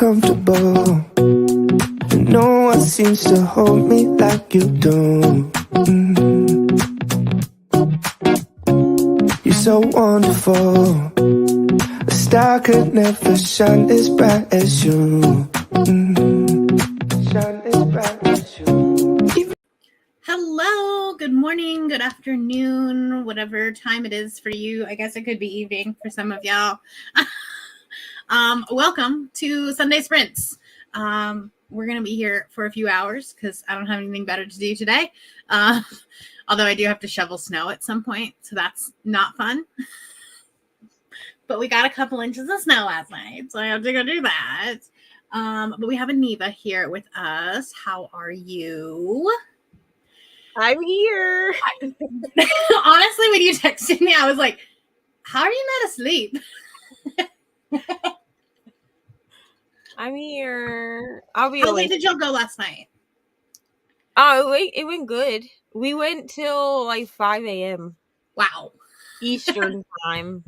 comfortable, and no one seems to hold me like you do. You're so wonderful. A star could never shine as bright as you. Shine as bright as you. Hello, good morning, good afternoon, whatever time it is for you. I guess it could be evening for some of y'all. Welcome to Sunday Sprints. We're going to be here for a few hours because I don't have anything better to do today. Although I do have to shovel snow at some point, so that's not fun. But we got a couple inches of snow last night, so I have to go do that. But we have Aniva here with us. How are you? I'm here. Honestly, when you texted me, I was like, how are you not asleep? I'm here. I'll be How awake. late did y'all go last night? Oh, it went good. We went till like 5 a.m. Wow. Eastern time.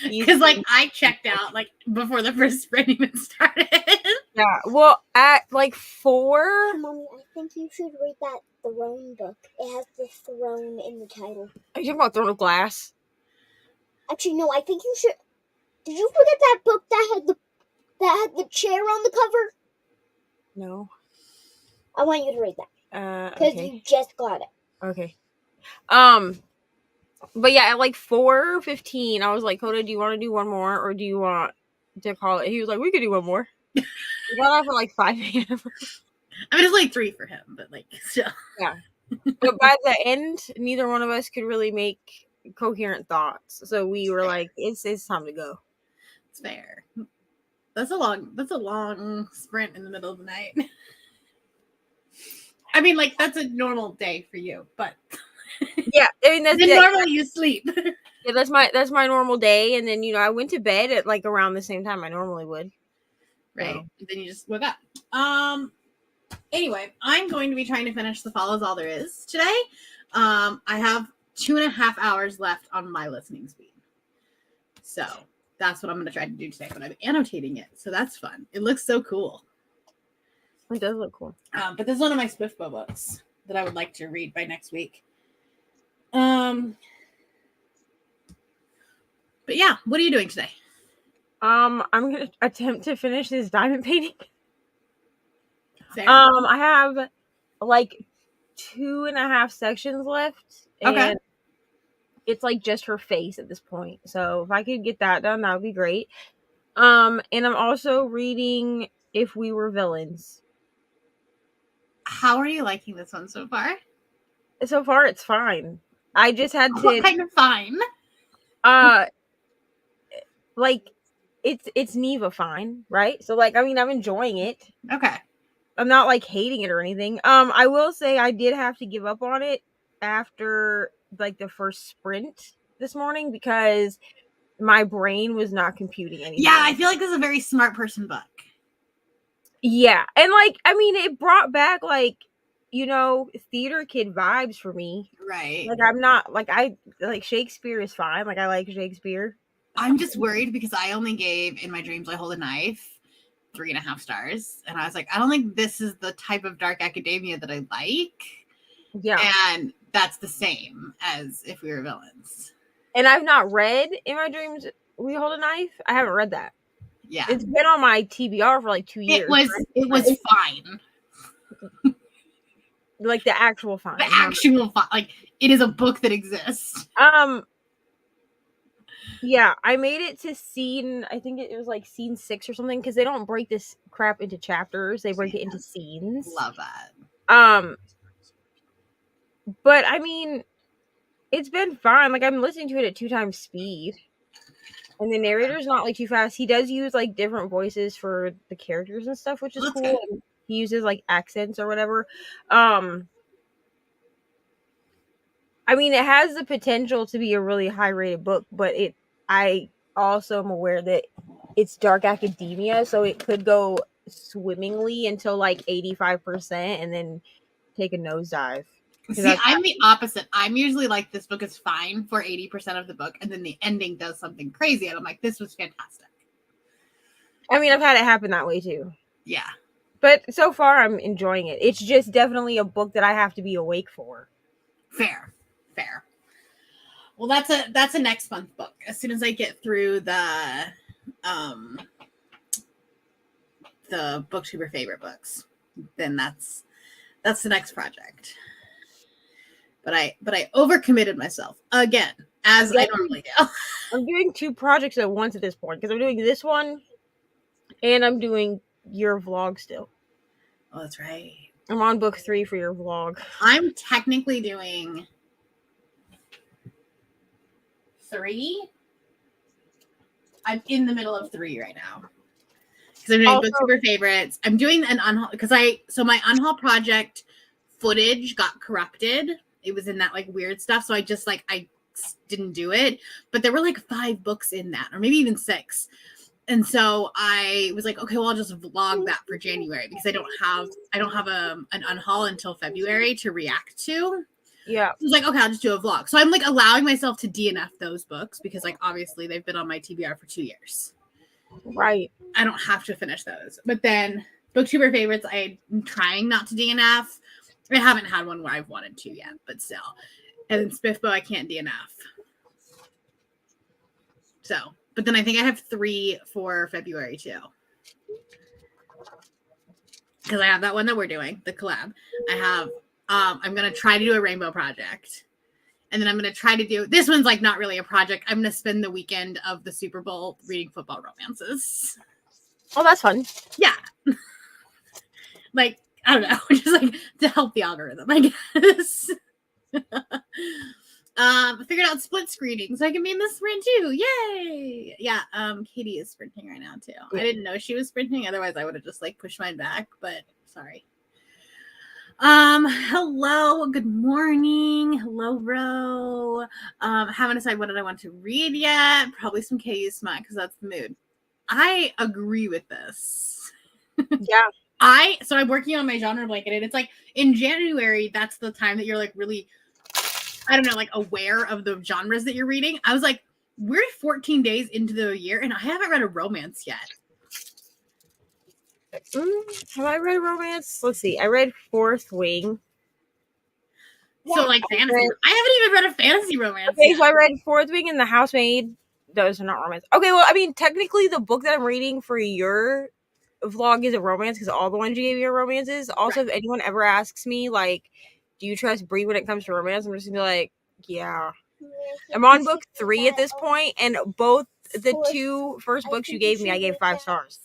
Because like I checked out like before the first sprint even started. Yeah, well, at like 4. Mommy, I think you should read that throne book. It has the throne in the title. Are you talking about Throne of Glass? Actually, no, I think you should. Did you forget that book that had the chair on the cover? No. I want you to read that. Because Okay. you just got it. Okay. But yeah, at like 4:15, I was like, Coda, do you want to do one more, or do you want to call it? He was like, we could do one more. We got off at like 5 a.m. I mean, it's like 3 for him, but like still. Yeah. But by the end, neither one of us could really make coherent thoughts. So we were like, it's time to go. It's fair. That's a long sprint in the middle of the night. I mean, like that's a normal day for you, but Yeah, I mean that's normally you sleep. Yeah, that's my normal day, and then I went to bed at like around the same time I normally would. Right. So. Then you just woke up. Anyway, I'm going to be trying to finish The Fall Is All There Is today. I have 2.5 hours left on my listening speed. So that's what I'm going to try to do today, but I'm annotating it. So that's fun. It looks so cool. It does look cool. But this is one of my Swiftbo books that I would like to read by next week. But yeah, what are you doing today? I'm going to attempt to finish this diamond painting. Fair. I have like 2.5 sections left. And okay. It's like just her face at this point. So if I could get that done, that would be great. And I'm also reading If We Were Villains. How are you liking this one so far? So far, it's fine. I just had to. What kind of fine? Like, it's Neva fine, right? So, like, I mean, I'm enjoying it. Okay. I'm not, like, hating it or anything. I will say I did have to give up on it after, like, the first sprint this morning because my brain was not computing anything. Yeah, I feel like this is a very smart person book. Yeah. And, like, I mean, it brought back, like, theater kid vibes for me. Right. Like, I'm not, like, Shakespeare is fine. Like, I like Shakespeare. I'm just worried because I only gave In My Dreams I Hold a Knife 3.5 stars. And I was like, I don't think this is the type of dark academia that I like. Yeah. And that's the same as If We Were Villains. And I've not read In My Dreams We Hold a Knife. I haven't read that. Yeah. It's been on my TBR for like 2 years. It was fine. Like the actual fine. The actual fine. Like it is a book that exists. Yeah, I made it to scene, I think it was like scene 6 or something, because they don't break this crap into chapters. They break it into scenes. Love that. But I mean, it's been fine. Like I'm listening to it at 2 times speed. And the narrator's not like too fast. He does use like different voices for the characters and stuff, which is cool. Good. He uses like accents or whatever. I mean, it has the potential to be a really high rated book, but I also am aware that it's dark academia, so it could go swimmingly until like 85% and then take a nosedive. See, I'm the opposite. I'm usually like, this book is fine for 80% of the book, and then the ending does something crazy, and I'm like, this was fantastic. I mean, I've had it happen that way too. Yeah. But so far, I'm enjoying it. It's just definitely a book that I have to be awake for. Fair. Well, that's a next month book. As soon as I get through the booktuber favorite books, then that's the next project. But I overcommitted myself again, as I normally do. I'm doing 2 projects at once at this point because I'm doing this one and I'm doing your vlog still. Oh, that's right. I'm on book 3 for your vlog. I'm technically doing 3. I'm in the middle of 3 right now. Because I'm doing booktuber favorites. I'm doing an unhaul because my unhaul project footage got corrupted. It was in that like weird stuff. So I just I didn't do it. But there were like 5 books in that, or maybe even 6. And so I was like, okay, well, I'll just vlog that for January because I don't have an unhaul until February to react to. Yeah. I was like, okay, I'll just do a vlog. So I'm like allowing myself to DNF those books because like obviously they've been on my TBR for 2 years. Right. I don't have to finish those. But then booktuber favorites, I'm trying not to DNF. I haven't had one where I've wanted to yet, but still. And then Spiffbo, I can't DNF. So, but then I think I have 3 for February too. Because I have that one that we're doing, the collab. I have, I'm going to try to do a rainbow project. And then I'm going to try to do, this one's like not really a project. I'm going to spend the weekend of the Super Bowl reading football romances. Oh, that's fun. Yeah. Like, I don't know, just like to help the algorithm, I guess. I figured out split screening so I can be in the sprint too. Yay! Yeah, Katie is sprinting right now too. I didn't know she was sprinting, otherwise I would have just like pushed mine back, but sorry. Hello, good morning. Hello, Ro. Haven't decided what I want to read yet. Probably some KU Smut because that's the mood. I agree with this. Yeah. So I'm working on my genre blanket, and it's like in January, that's the time that you're like really, I don't know, like aware of the genres that you're reading. I was like, we're 14 days into the year, and I haven't read a romance yet. Have I read romance? Let's see. I read Fourth Wing. So like fantasy. I haven't even read a fantasy romance. Okay, yet. so I read Fourth Wing and The Housemaid. Those are not romance. Okay, well, I mean, technically, the book that I'm reading for your vlog is a romance because all the ones you gave me are romances. Also, right. If anyone ever asks me, like, do you trust Brie when it comes to romance? I'm just gonna be like, yeah. I'm on book 3 at this point, and both the 2 first books you gave me, I gave 5 stars.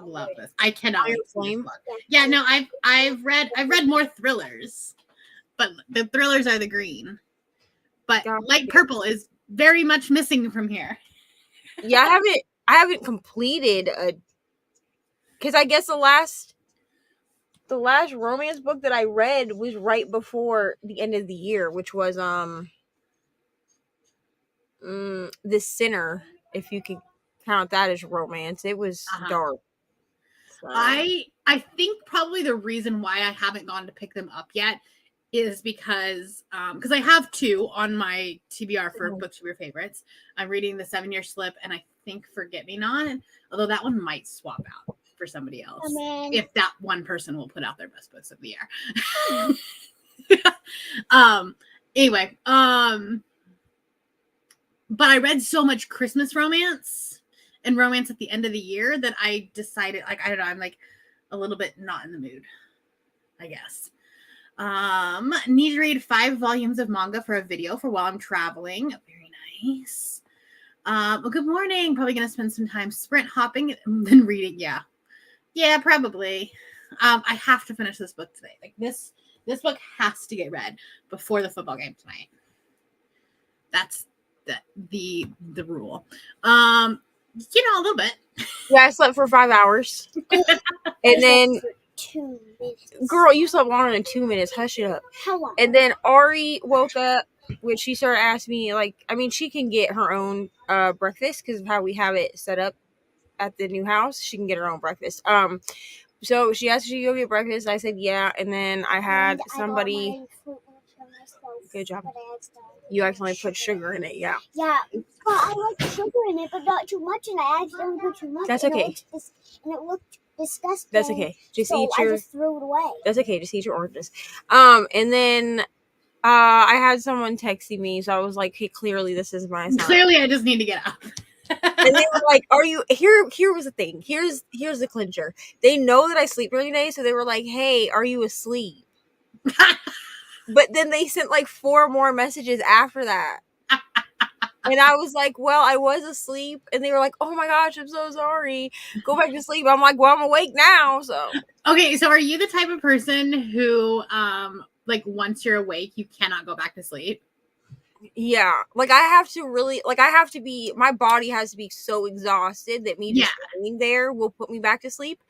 Love this. I cannot wait for this book. Yeah, no, I've read more thrillers, but the thrillers are the green. But light purple is very much missing from here. Yeah, I haven't completed because I guess the last romance book that I read was right before the end of the year, which was The Sinner, if you can count that as romance. It was dark. So. I think probably the reason why I haven't gone to pick them up yet is because I have 2 on my TBR for booktuber favorites. I'm reading The 7-Year Slip and I think Forget Me Not, although that one might swap out for somebody else if that one person will put out their best books of the year. Anyway, but I read so much Christmas romance and romance at the end of the year that I decided, like, I don't know, I'm like a little bit not in the mood, I guess. Need to read 5 volumes of manga for a video for while I'm traveling. Very nice. Well, good morning. Probably going to spend some time sprint hopping and then reading. Yeah, probably. I have to finish this book today. Like this book has to get read before the football game tonight. That's the rule. A little bit. Yeah, I slept for 5 hours. And then 2 minutes. Girl, you slept longer than 2 minutes. Hush it up. How long? And then Ari woke up, which she started asking me, like, I mean, she can get her own breakfast because of how we have it set up at the new house. She can get her own breakfast. So she asked if she could go get breakfast. I said, yeah. And then I had somebody. Good job. But I accidentally You accidentally put sugar in it. Yeah. Yeah, but I like sugar in it, but not too much, and I accidentally put too much. That's and okay. It looked disgusting. That's okay. Just so eat I your. just threw it away. That's okay. Just eat your oranges. And then I had someone texting me, so I was like, "Hey, clearly this is my sign." Clearly, I just need to get up. And they were like, "Are you here?" Here was the thing. Here's the clincher. They know that I sleep during the day, so they were like, "Hey, are you asleep?" But then they sent like 4 more messages after that. And I was like, well, I was asleep. And they were like, oh my gosh, I'm so sorry. Go back to sleep. I'm like, well, I'm awake now. So Okay, so are you the type of person who, like, once you're awake, you cannot go back to sleep? yeah, like I have to really, like I have to be, my body has to be so exhausted that me just laying there will put me back to sleep.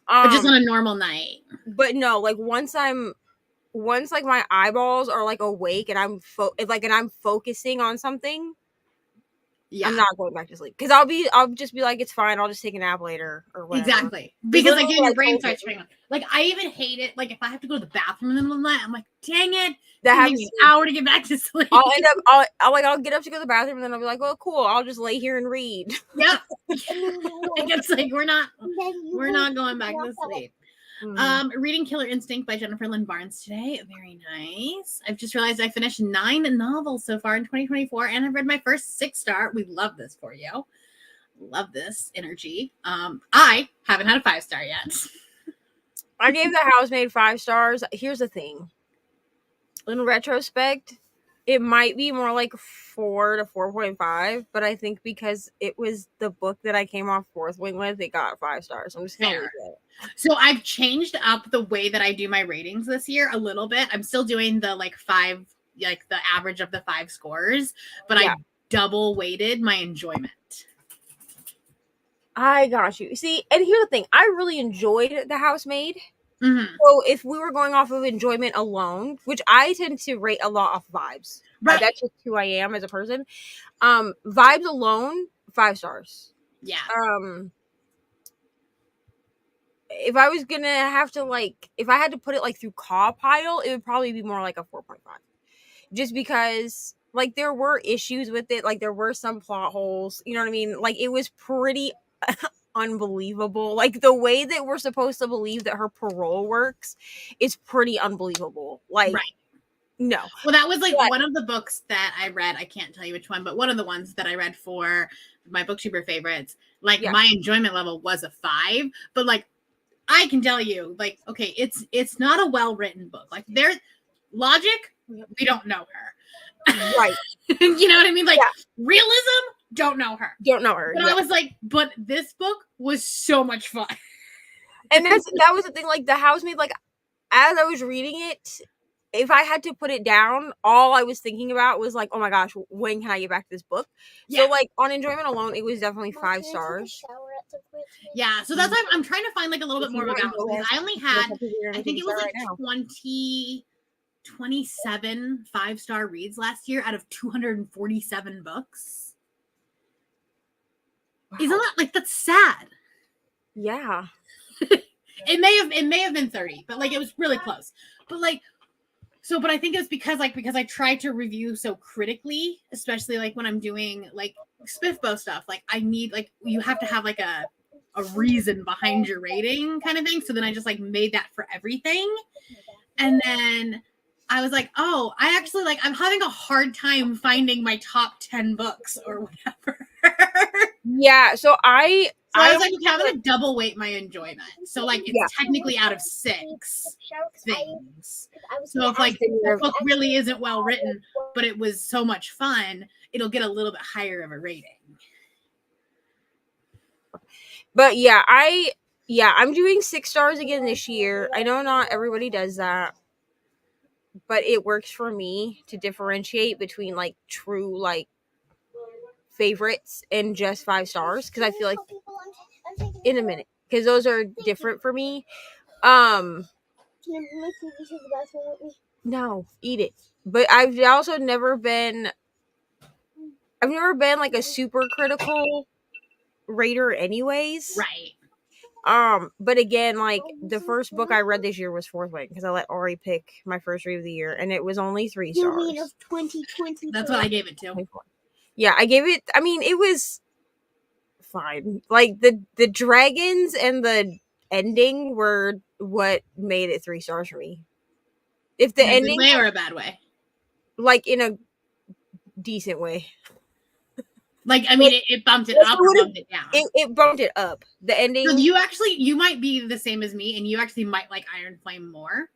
But just on a normal night. But no, like once like my eyeballs are like awake and I'm focusing on something, Yeah, I'm not going back to sleep because I'll just be like, it's fine, I'll just take a nap later or whatever. exactly. Because like literally, your I brain told starts you. turning on. Like I even hate it. Like if I have to go to the bathroom in the middle of the night, I'm like, dang it, That it takes me an hour to get back to sleep. I'll get up to go to the bathroom and then I'll be like, oh cool, I'll just lay here and read. Yep. And then Like it's like we're not going going back to sleep. Reading Killer Instinct by Jennifer Lynn Barnes today. Very nice. I've just realized I finished 9 novels so far in 2024, and I've read my first 6-star. We love this for you. Love this energy. I haven't had a 5-star yet. I gave The Housemaid 5 stars. Here's the thing. In retrospect, it might be more like 4 to 4.5, but I think because it was the book that I came off fourth wing with, it got 5 stars. I'm just gonna leave it. So I've changed up the way that I do my ratings this year a little bit. I'm still doing the like 5, like the average of the 5 scores, but I double weighted my enjoyment. I got you. See, and here's the thing. I really enjoyed The Housemaid. Mm-hmm. So if we were going off of enjoyment alone, which I tend to rate a lot off vibes. Right. That's just who I am as a person. Vibes alone, 5 stars. Yeah. If I was gonna have to if I had to put it like through Caw pile, it would probably be more like a 4.5. Just because like there were issues with it, like there were some plot holes, you know what I mean? Like it was pretty unbelievable. Like the way that we're supposed to believe that her parole works is pretty unbelievable. Like right. No. Well, that was like one of the books that I read. I can't tell you which one, but one of the ones that I read for my booktuber favorites, like my enjoyment level was a 5, but like I can tell you, like, okay, it's not a well-written book. Like their logic, we don't know her. Right. You know what I mean? Like realism, don't know her. Don't know her. But I was like, but this book was so much fun. And that was the thing, like The Housemaid, like as I was reading it, if I had to put it down, all I was thinking about was like, oh my gosh, when can I get back to this book? Yeah. So like on enjoyment alone, it was definitely 5 stars. Yeah, so that's why I'm trying to find like a little bit more of a balance. Because I only had, I think it was like 27 5-star reads last year out of 247 books. Wow. Isn't that like, that's sad? Yeah. It may have been 30, but like it was really close. But like, so, but I think it's because I try to review so critically, especially like when I'm doing like Spiffbo stuff. Like I need, like, you have to have like a reason behind your rating kind of thing. So then I just like made that for everything. And then I was like, oh, I actually like, I'm having a hard time finding my top 10 books or whatever. Yeah. So I was like, okay, I'm going to double weight my enjoyment. So like, it's technically out of 6 things. So if like the book really isn't well written, but it was so much fun, it'll get a little bit higher of a rating. But I'm doing 6 stars again this year. I know not everybody does that, but it works for me to differentiate between like true like favorites and just 5 stars, because I feel like in a minute, because those are different for me. No, eat it. But I've also never been like a super critical rater anyways. Right. But again, like the first book I read this year was Fourth Wing because I let Ari pick my first read of the year, and it was only 3 You stars. mean of 2020? That's what I gave it to. 24. Yeah, I gave it. I mean, it was fine. Like the dragons and the ending were what made it 3 stars for me. If the In a good ending, way or a bad way? like in a decent way, Like, I mean, it bumped it Yes, up it or would've- bumped it down. it bumped it up. The ending. So you might be the same as me, and you actually might like Iron Flame more.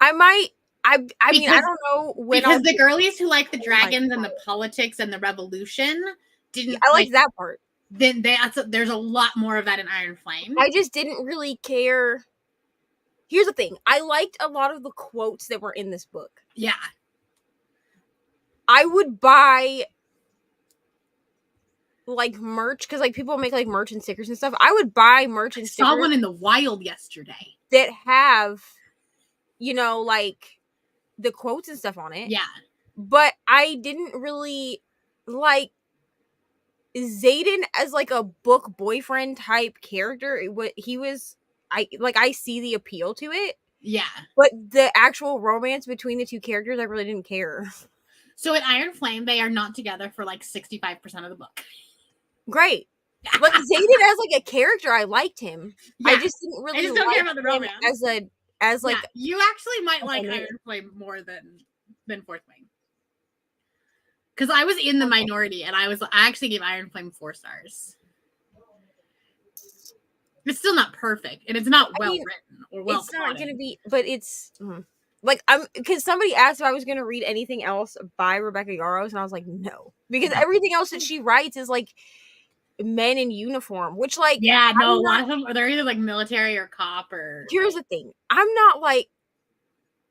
I might. I mean, I Because- don't know when. Because the girlies who like the my dragons and the God. politics and the revolution didn't. I like that part. Then there's a lot more of that in Iron Flame. I just didn't really care. Here's the thing. I liked a lot of the quotes that were in this book. Yeah. I would buy like merch because like people make like merch and stickers and stuff. I would buy merch and Saw stickers one in the wild yesterday. that have, you know, like the quotes and stuff on it. Yeah. But I didn't really like Xaden as like a book boyfriend type character. He was. I see the appeal to it, Yeah. but the actual romance between the two characters, I really didn't care. So in Iron Flame, they are not together for like 65% of the book. Great. Like Xaden as like a character, I liked him. Yeah. I just didn't really I just don't like care about the him romance. as like Yeah, you actually might like Okay. Iron Flame more than Fourth Wing. Because I was in the minority, and I actually gave Iron Flame 4 stars. It's still not perfect, and it's not well written or well it's not plotted. gonna be, but it's like I'm because somebody asked if I was gonna read anything else by Rebecca Yarros, and I was like, no, because everything else that she writes is like men in uniform, which like Yeah, no, I'm a lot of them they're either like military or cop or. here's the thing. I'm not like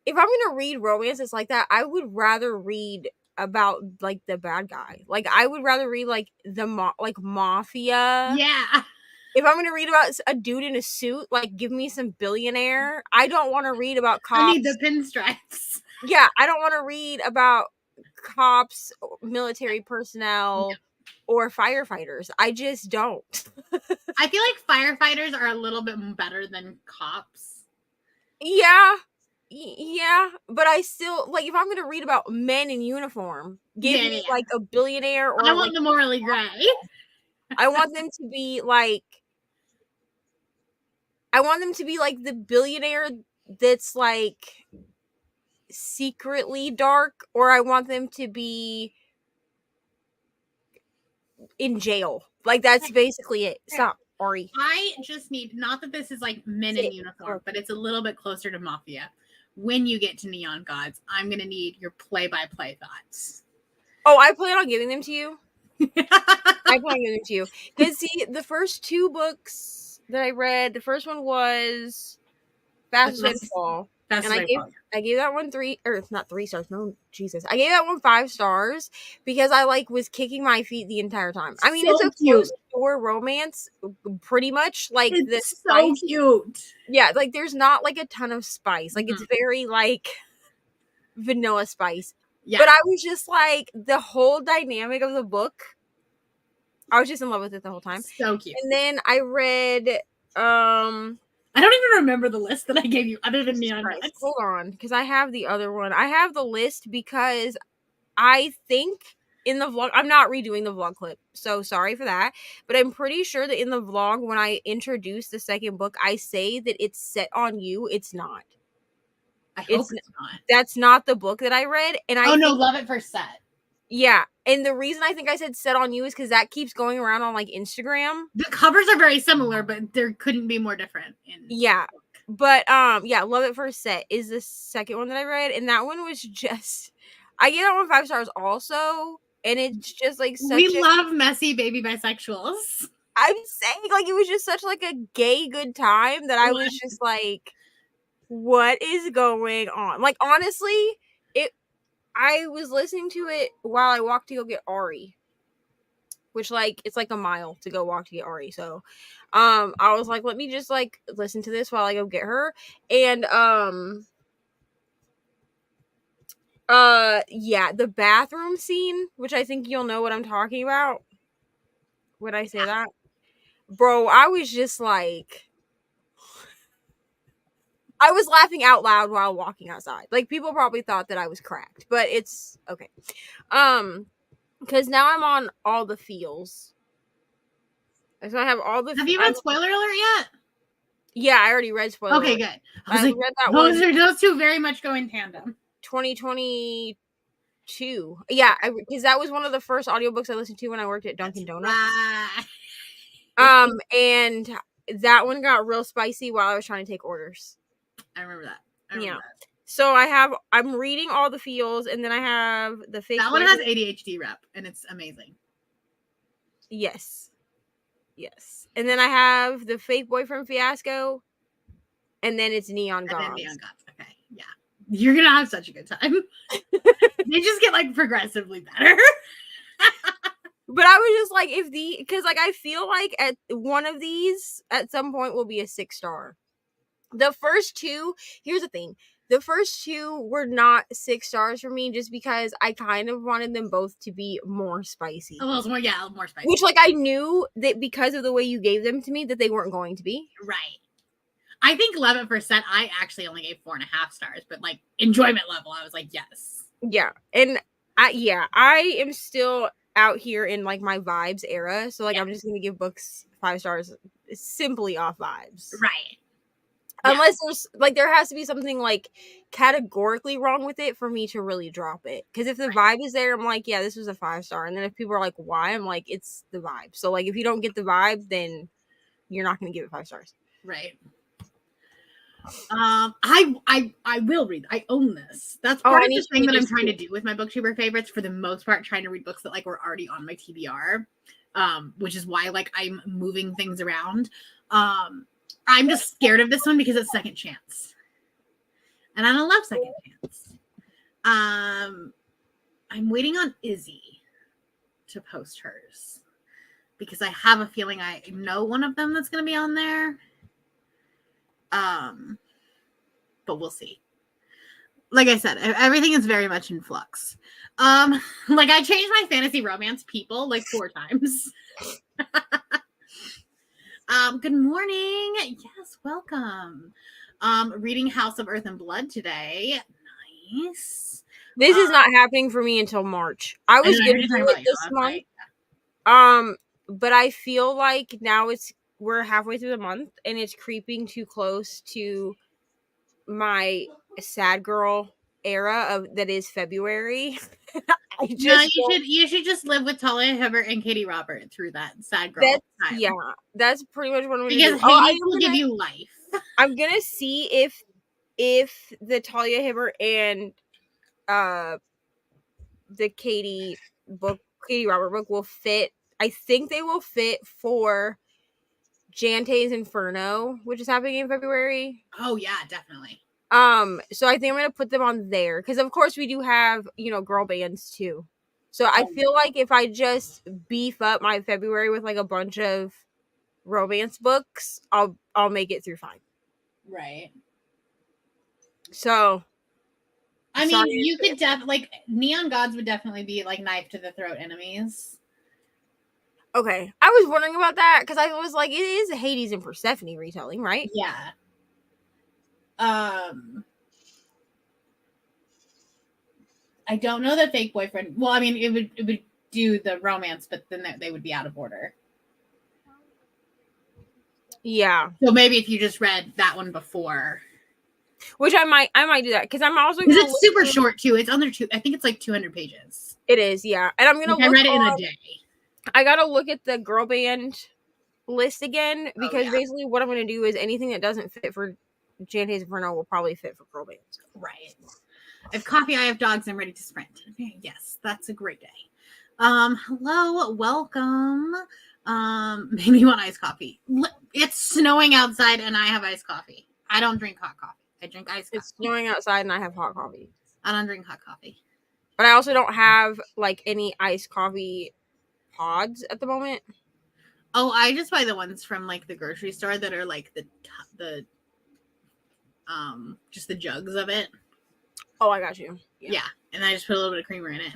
if I'm gonna read romances like that, I would rather read about like the bad guy. Like I would rather read like the mafia. Yeah. If I'm gonna read about a dude in a suit, like give me some billionaire. I don't want to read about cops. I need the pinstripes. Yeah, I don't want to read about cops, military personnel, or firefighters. I just don't. I feel like firefighters are a little bit better than cops. Yeah. Yeah, but I still like if I'm gonna read about men in uniform, give me like a billionaire or I want like, the morally gray. I want them to be like the billionaire that's like secretly dark, or I want them to be in jail. Like that's basically it. Stop, Ari. I just need not that this is like men in uniform, but it's a little bit closer to Mafia. When you get to Neon Gods, I'm gonna need your play-by-play thoughts. Oh, I plan on giving them to you. I plan on giving them to you. Because see, the first 2 books that I read, the first one was Fast as Fall. That's And I gave that one 3 or not 3 stars. No, Jesus. I gave that one 5 stars because I like was kicking my feet the entire time. I mean, So it's a cute. closed door romance, pretty much. Like It's the so spice. cute. Yeah, like there's not like a ton of spice. Like it's very like vanilla spice. Yeah. But I was just like the whole dynamic of the book. I was just in love with it the whole time. So cute. And then I read I don't even remember the list that I gave you other than Neon Gods. hold on, because I have the other one. I have the list because I think in the vlog, I'm not redoing the vlog clip, so sorry for that. But I'm pretty sure that in the vlog, when I introduce the second book, I say that it's set on you. It's not. I hope it's not. That's not the book that I read. And I no, think, Love at First Set. yeah. And the reason I think I said set on you is because that keeps going around on like Instagram. The covers are very similar, but there couldn't be more different. Yeah. But yeah, Love at First Set is the second one that I read, and that one was just I gave that one 5 stars also, and it's just like such we love messy baby bisexuals. I'm saying like it was just such like a gay good time that I was just like, what is going on? Like honestly, I was listening to it while I walked to go get Ari, which like it's like a mile to go walk to get Ari. So I was like, let me just like listen to this while I go get her. And yeah, the bathroom scene, which I think you'll know what I'm talking about. Would I say that? bro, I was just like, I was laughing out loud while walking outside. Like, people probably thought that I was cracked, but it's okay. Because now I'm on all the feels. So I have all the. Have you read Spoiler Alert yet? Yeah, I already read Spoiler Okay, Alert. good. I was I like, read that one. Those two very much go in tandem. 2022. Yeah, because that was one of the first audiobooks I listened to when I worked at Dunkin' Donuts. Right. And that one got real spicy while I was trying to take orders. I remember that. That. So I'm reading all the feels, and then I have the fake. That one has ADHD rep, and it's amazing. Yes. And then I have the fake boyfriend fiasco, and then it's Neon Gods. Okay, yeah. You're gonna have such a good time. They just get like progressively better. But I was just like, because like I feel like at one of these at some point will be a 6-star. The first two, here's the thing. The first two were not 6 stars for me just because I kind of wanted them both to be more spicy. A little more, yeah, more spicy. Which, like, I knew that because of the way you gave them to me that they weren't going to be. Right. I think 11%, I actually only gave 4.5 stars, but like enjoyment level, I was like, yes. Yeah. And I am still out here in like my vibes era. So like, I'm just going to give books 5 stars simply off vibes. Right. Unless there's like there has to be something like categorically wrong with it for me to really drop it. Because if the vibe is there, I'm like, yeah, this was a 5-star. And then if people are like, why? I'm like, it's the vibe. So like if you don't get the vibe, then you're not going to give it 5 stars. Right. I will read. I own this. That's part of the thing that I'm trying to do with my booktuber favorites. For the most part, trying to read books that like were already on my TBR, which is why like I'm moving things around. I'm just scared of this one because it's second chance, and I don't love second chance. I'm waiting on Izzy to post hers because I have a feeling I know one of them that's going to be on there. But we'll see. Like I said, everything is very much in flux. Like I changed my fantasy romance people like 4 times. Good morning. Yes, welcome. Reading House of Earth and Blood today. Nice. This is not happening for me until March. I was going to do it this month. But I feel like now we're halfway through the month and it's creeping too close to my sad girl era that is February. You should just live with Talia Hibbert and Katie Robert through that sad girl time. Yeah, that's pretty much what I'm gonna do. Because Hades will give you life. I'm gonna see if the Talia Hibbert and the Katie Robert book will fit. I think they will fit for Jante's Inferno, which is happening in February. Oh yeah, definitely. So I think I'm gonna put them on there because of course we do have girl bands too. So I feel like if I just beef up my February with like a bunch of romance books, I'll make it through fine. Right. So I mean, you could like Neon Gods would definitely be like knife to the throat enemies. Okay, I was wondering about that because I was like, it is a Hades and Persephone retelling, right? Yeah. I don't know the fake boyfriend. Well, I mean, it would do the romance, but then they would be out of order. Yeah. So maybe if you just read that one before, which I might do that because I'm also because it's super short too. It's under I think it's like 200 pages. It is, yeah. And I'm gonna. I read it in a day. I gotta look at the girl band list again because basically what I'm gonna do is anything that doesn't fit for Jante's Inferno will probably fit for girl bands. Right. I have coffee, I have dogs, I'm ready to sprint. Okay, yes, that's a great day. Hello, welcome. Maybe you want iced coffee. It's snowing outside and I have iced coffee. I don't drink hot coffee. I drink iced coffee. It's snowing outside and I have hot coffee. I don't drink hot coffee. But I also don't have like any iced coffee pods at the moment. Oh, I just buy the ones from like the grocery store that are like the just the jugs of it. Oh, I got you. Yeah. And I just put a little bit of creamer in it.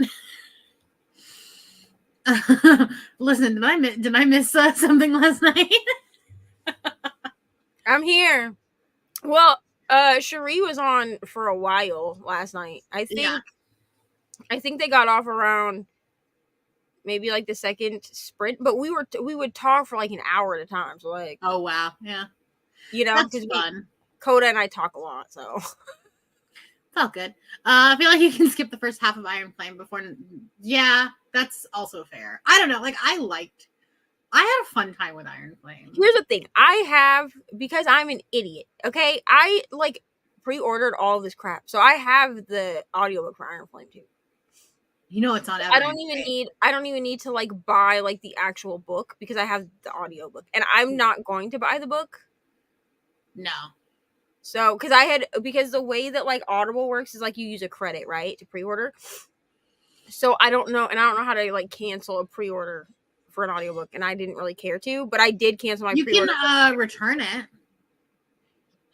Listen, did I miss something last night? I'm here. Well, Cherie was on for a while last night. Yeah. I think they got off around maybe like the second sprint, but we would talk for like an hour at a time. So like, Oh wow. Yeah. because That's fun. Coda and I talk a lot, so It's all good. I feel like you can skip the first half of Iron Flame before. Yeah, that's also fair. I don't know. Like I had a fun time with Iron Flame. Here's the thing. Because I'm an idiot, okay? I like pre-ordered all of this crap. So I have the audiobook for Iron Flame too. You know it's on I don't even need to like buy like the actual book because I have the audiobook. And I'm not going to buy the book. No. So because the way that like Audible works is like you use a credit, right? To pre-order. So I don't know how to like cancel a pre-order for an audiobook, and I didn't really care to, but I did cancel my pre-order. You can return it.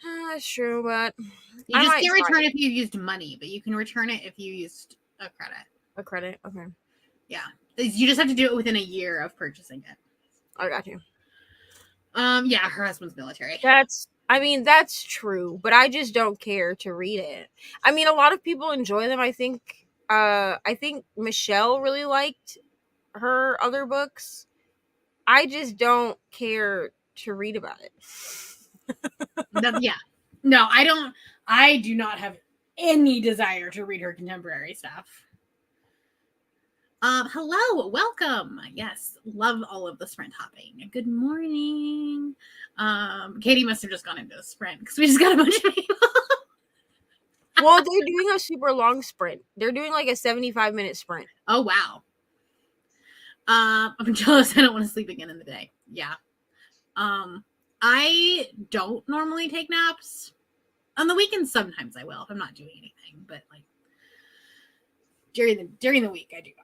That's true, but you just can't return it if you used money, but you can return it if you used a credit. A credit, okay. Yeah, you just have to do it within a year of purchasing it. I got you. Yeah, her husband's military. That's true, but I just don't care to read it. I mean, a lot of people enjoy them. I think Michelle really liked her other books. I just don't care to read about it. Yeah. No, I don't. I do not have any desire to read her contemporary stuff. Hello, welcome. Yes, love all of the sprint hopping. Good morning. Katie must have just gone into a sprint because we just got a bunch of people. Well, they're doing a super long sprint. They're doing like a 75-minute sprint. Oh wow. I'm jealous. I don't want to sleep again in the day. Yeah. I don't normally take naps. On the weekends, sometimes I will if I'm not doing anything, but like during the week, I do not.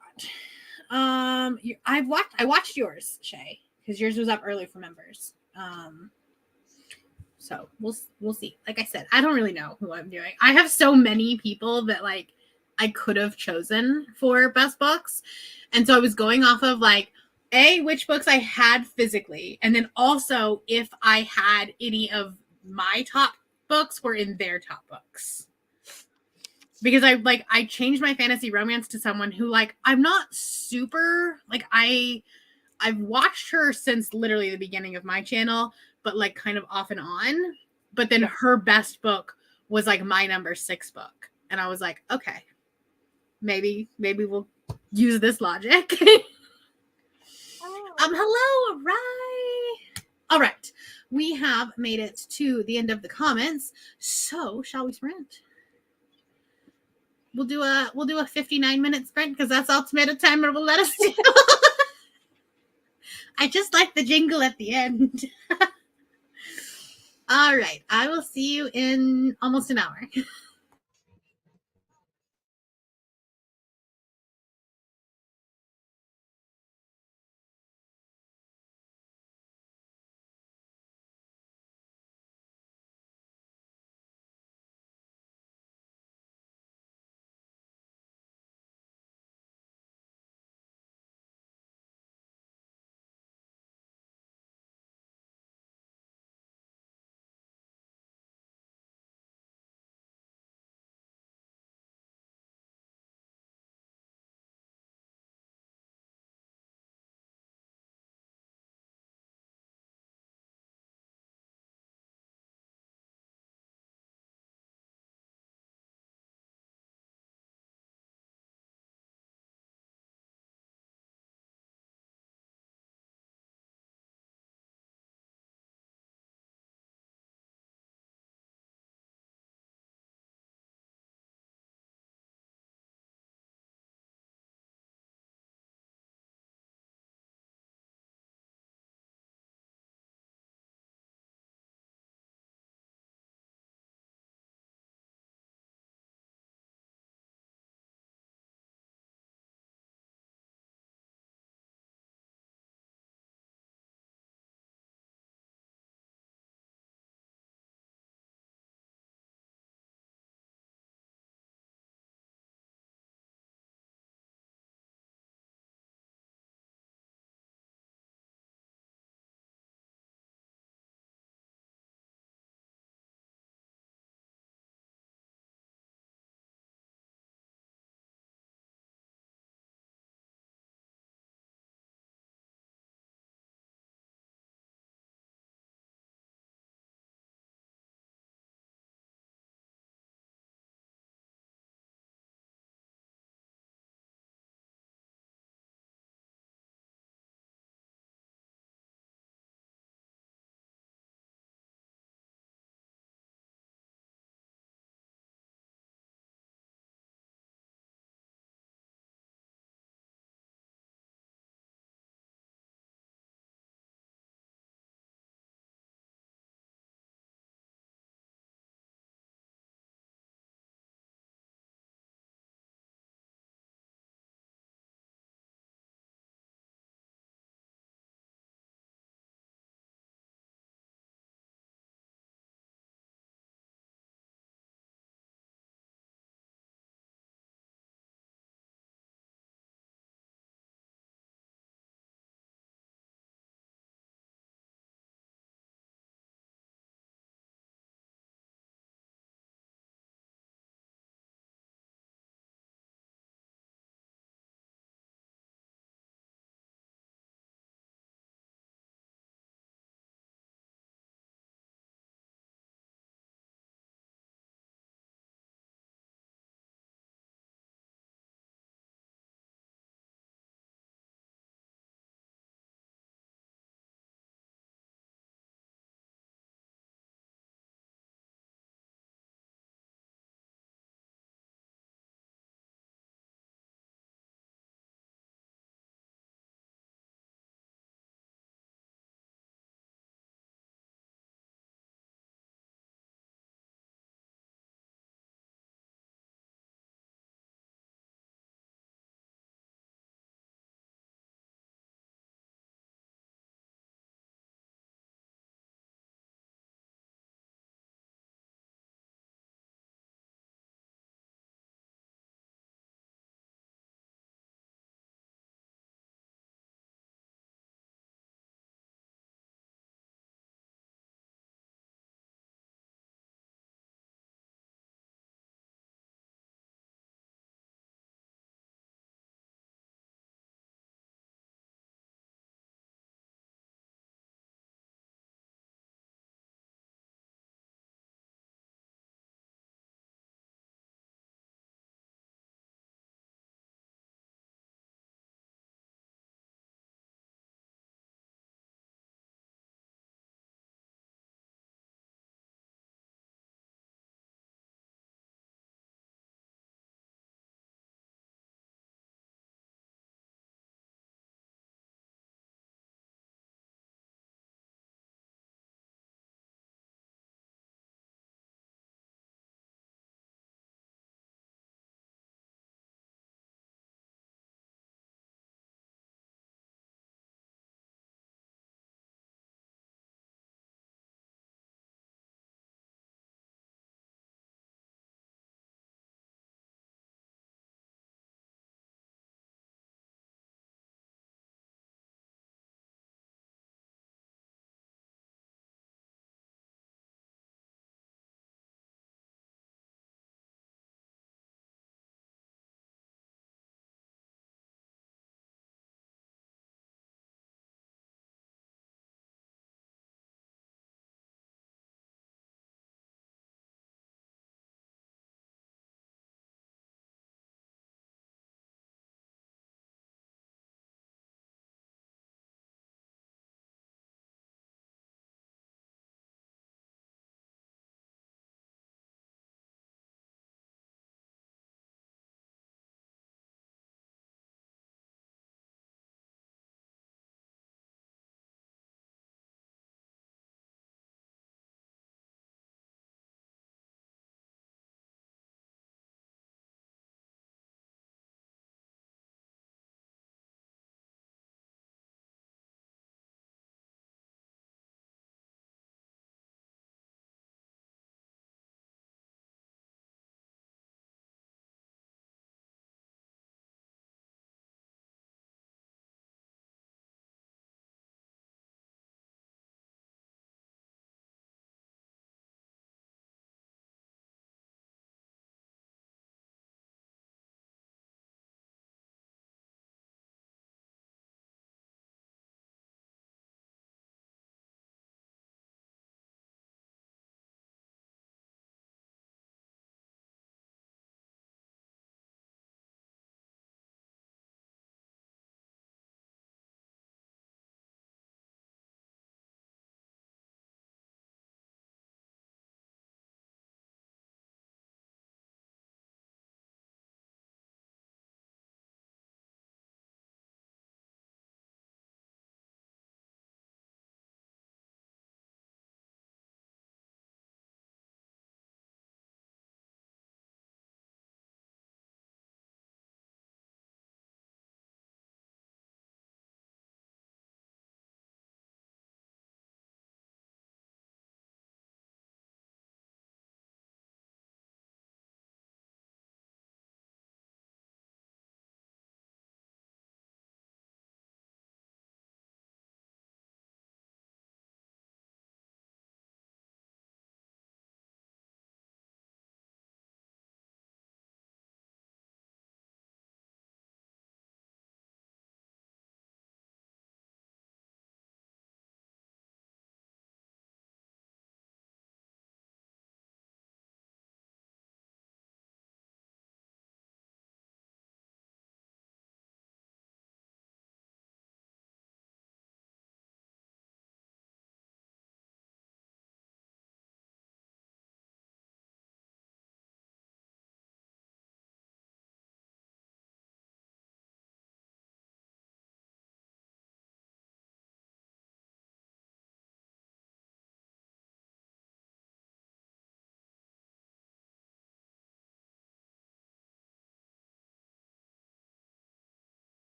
I watched yours, Shay, because yours was up early for members. So we'll see. Like I said, I don't really know who I'm doing. I have so many people that like I could have chosen for best books, and so I was going off of like which books I had physically, and then also if I had any of my top books were in their top books. Because I changed my fantasy romance to someone who like I'm not super like I've watched her since literally the beginning of my channel, but like kind of off and on. But then her best book was like my number 6 book. And I was like, okay, maybe we'll use this logic. Hello, all right. We have made it to the end of the comments. So shall we sprint? We'll do a 59-minute sprint because that's ultimate timer will let us do. I just like the jingle at the end. All right. I will see you in almost an hour.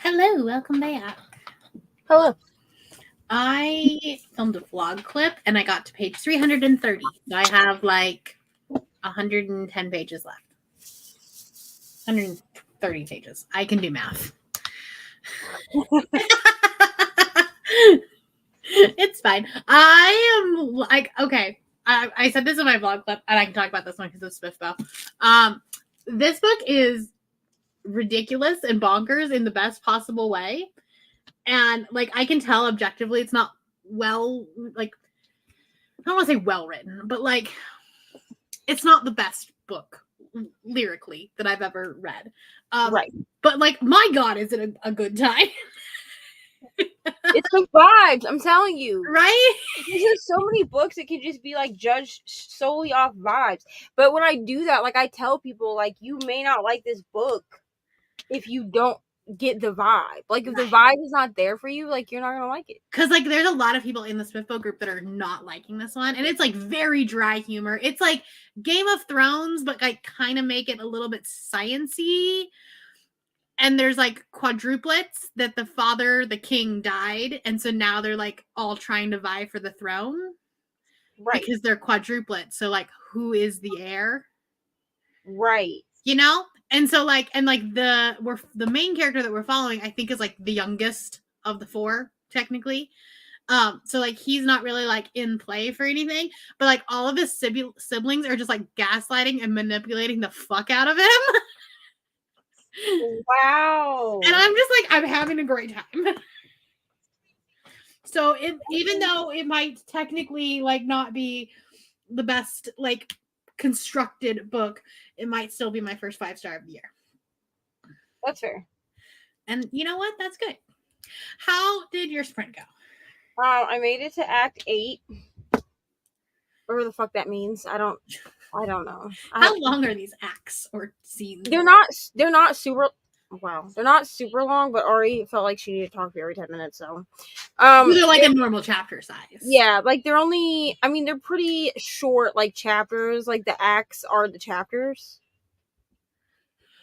Hello, welcome back. Hello. I filmed a vlog clip and I got to page 330. So I have like 110 pages left. 130 pages. I can do math. It's fine. I am like, okay. I said this in my vlog clip, and I can talk about this one because it's Swiftbo. This book is ridiculous and bonkers in the best possible way. And like I can tell objectively it's not well, like I don't want to say well written, but like it's not the best book lyrically that I've ever read. Right. But like my God, is it a good time? It's the vibes, I'm telling you. Right? There's so many books that can just be like judged solely off vibes. But when I do that, like I tell people, like you may not like this book if you don't get the vibe. Like if the vibe is not there for you, like you're not gonna like it. Because like there's a lot of people in the Swiftbo group that are not liking this one, and it's like very dry humor. It's like Game of Thrones, but like kind of make it a little bit science-y. And there's like quadruplets that the king died, and so now they're like all trying to vie for the throne, Right. because they're quadruplets. So like, who is the heir? Right. You know? And so like, and like the main character that we're following, I think, is like the youngest of the four, technically. So like he's not really like in play for anything, but like all of his siblings are just like gaslighting and manipulating the fuck out of him. Wow. And I'm just like, I'm having a great time. So even though it might technically like not be the best like constructed book, it might still be my first 5-star of the year. That's fair. And you know what? That's good. How did your sprint go? I made it to Act 8. Whatever the fuck that means. I don't know. How long are these acts or scenes? They're not super long, but Ari felt like she needed to talk to me every 10 minutes, so they're like a normal chapter size. Yeah, like they're pretty short, like chapters. Like the acts are the chapters.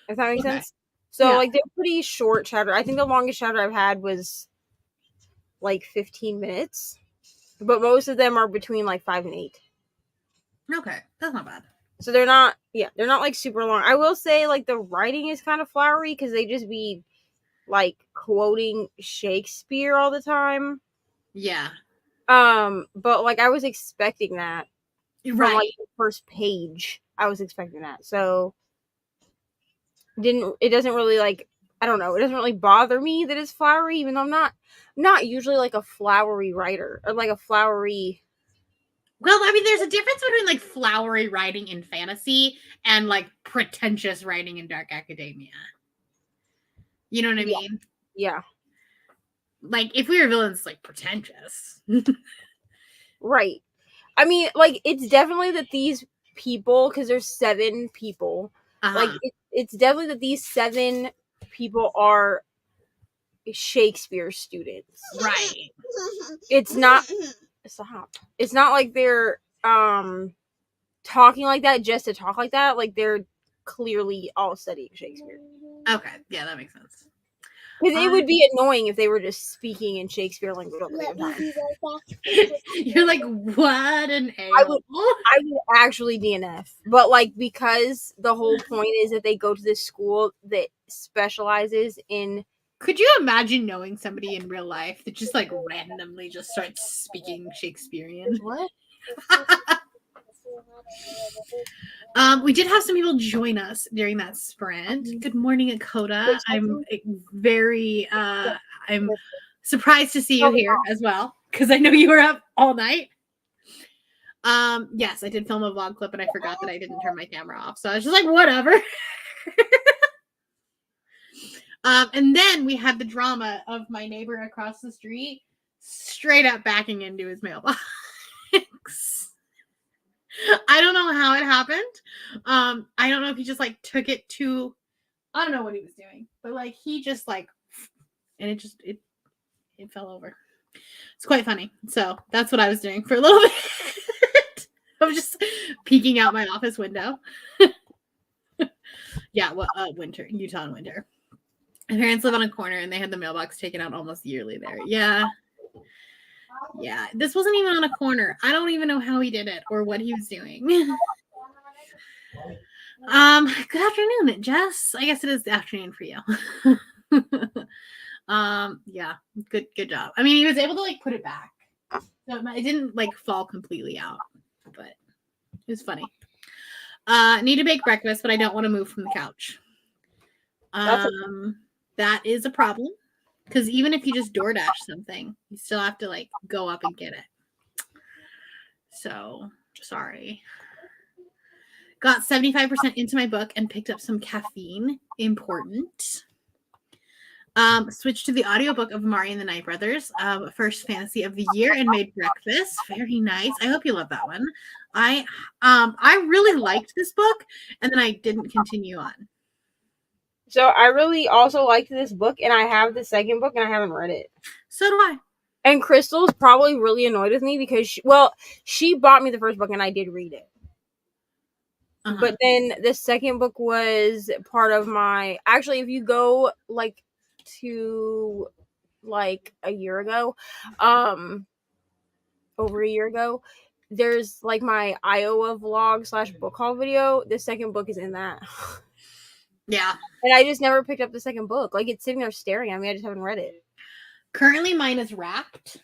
If that makes sense. So like they're pretty short chapter. I think the longest chapter I've had was like 15 minutes. But most of them are between like 5 and 8. Okay, that's not bad. So they're not like super long. I will say like the writing is kind of flowery because they just be like quoting Shakespeare all the time. Yeah. But like I was expecting that. Right. From like the first page. I was expecting that. So it doesn't really like, I don't know, it doesn't really bother me that it's flowery, even though I'm not usually like a flowery writer or like a flowery. Well, I mean, there's a difference between like flowery writing in fantasy and like pretentious writing in dark academia. You know what I mean? Yeah. Like if we were villains, like pretentious. Right. I mean, like it's definitely that these people, because there's 7 people, like it's definitely that these 7 people are Shakespeare students. Right. It's not. Stop. It's not like they're talking like that just to talk like that. Like they're clearly all studying Shakespeare. Okay, yeah, that makes sense. Because it would be annoying if they were just speaking in Shakespeare language all the time. You're like, what an a. I would actually DNF. But like because the whole point is that they go to this school that specializes in. Could you imagine knowing somebody in real life that just like randomly just starts speaking Shakespearean? What? We did have some people join us during that sprint. Good morning, Akota. I'm very I'm surprised to see you here as well, because I know you were up all night. Yes, I did film a vlog clip and I forgot that I didn't turn my camera off. So I was just like, whatever. And then we had the drama of my neighbor across the street straight up backing into his mailbox. I don't know how it happened. I don't know if he just like took it to, I don't know what he was doing, but like he just like, and it fell over. It's quite funny. So that's what I was doing for a little bit. I was just peeking out my office window. Yeah, winter, Utah in winter. My parents live on a corner and they had the mailbox taken out almost yearly there. Yeah. Yeah. This wasn't even on a corner. I don't even know how he did it or what he was doing. Good afternoon, Jess. I guess it is the afternoon for you. Yeah, good job. I mean, he was able to like put it back. So it didn't like fall completely out, but it was funny. Need to bake breakfast, but I don't want to move from the couch. That is a problem because even if you just DoorDash something, you still have to like go up and get it. So sorry. Got 75% into my book and picked up some caffeine. Important. Switched to the audiobook of Mari and the Night Brothers, first fantasy of the year, and made breakfast. Very nice. I hope you love that one. I really liked this book, and then I didn't continue on. So I really also liked this book, and I have the second book, and I haven't read it. So do I. And Crystal's probably really annoyed with me because she bought me the first book, and I did read it. Uh-huh. But then the second book was part of my. Actually, if you go like to like a year ago, over a year ago, there's like my Iowa vlog / book haul video. The second book is in that. Yeah. And I just never picked up the second book. Like, it's sitting there staring at me. I just haven't read it. Currently, mine is wrapped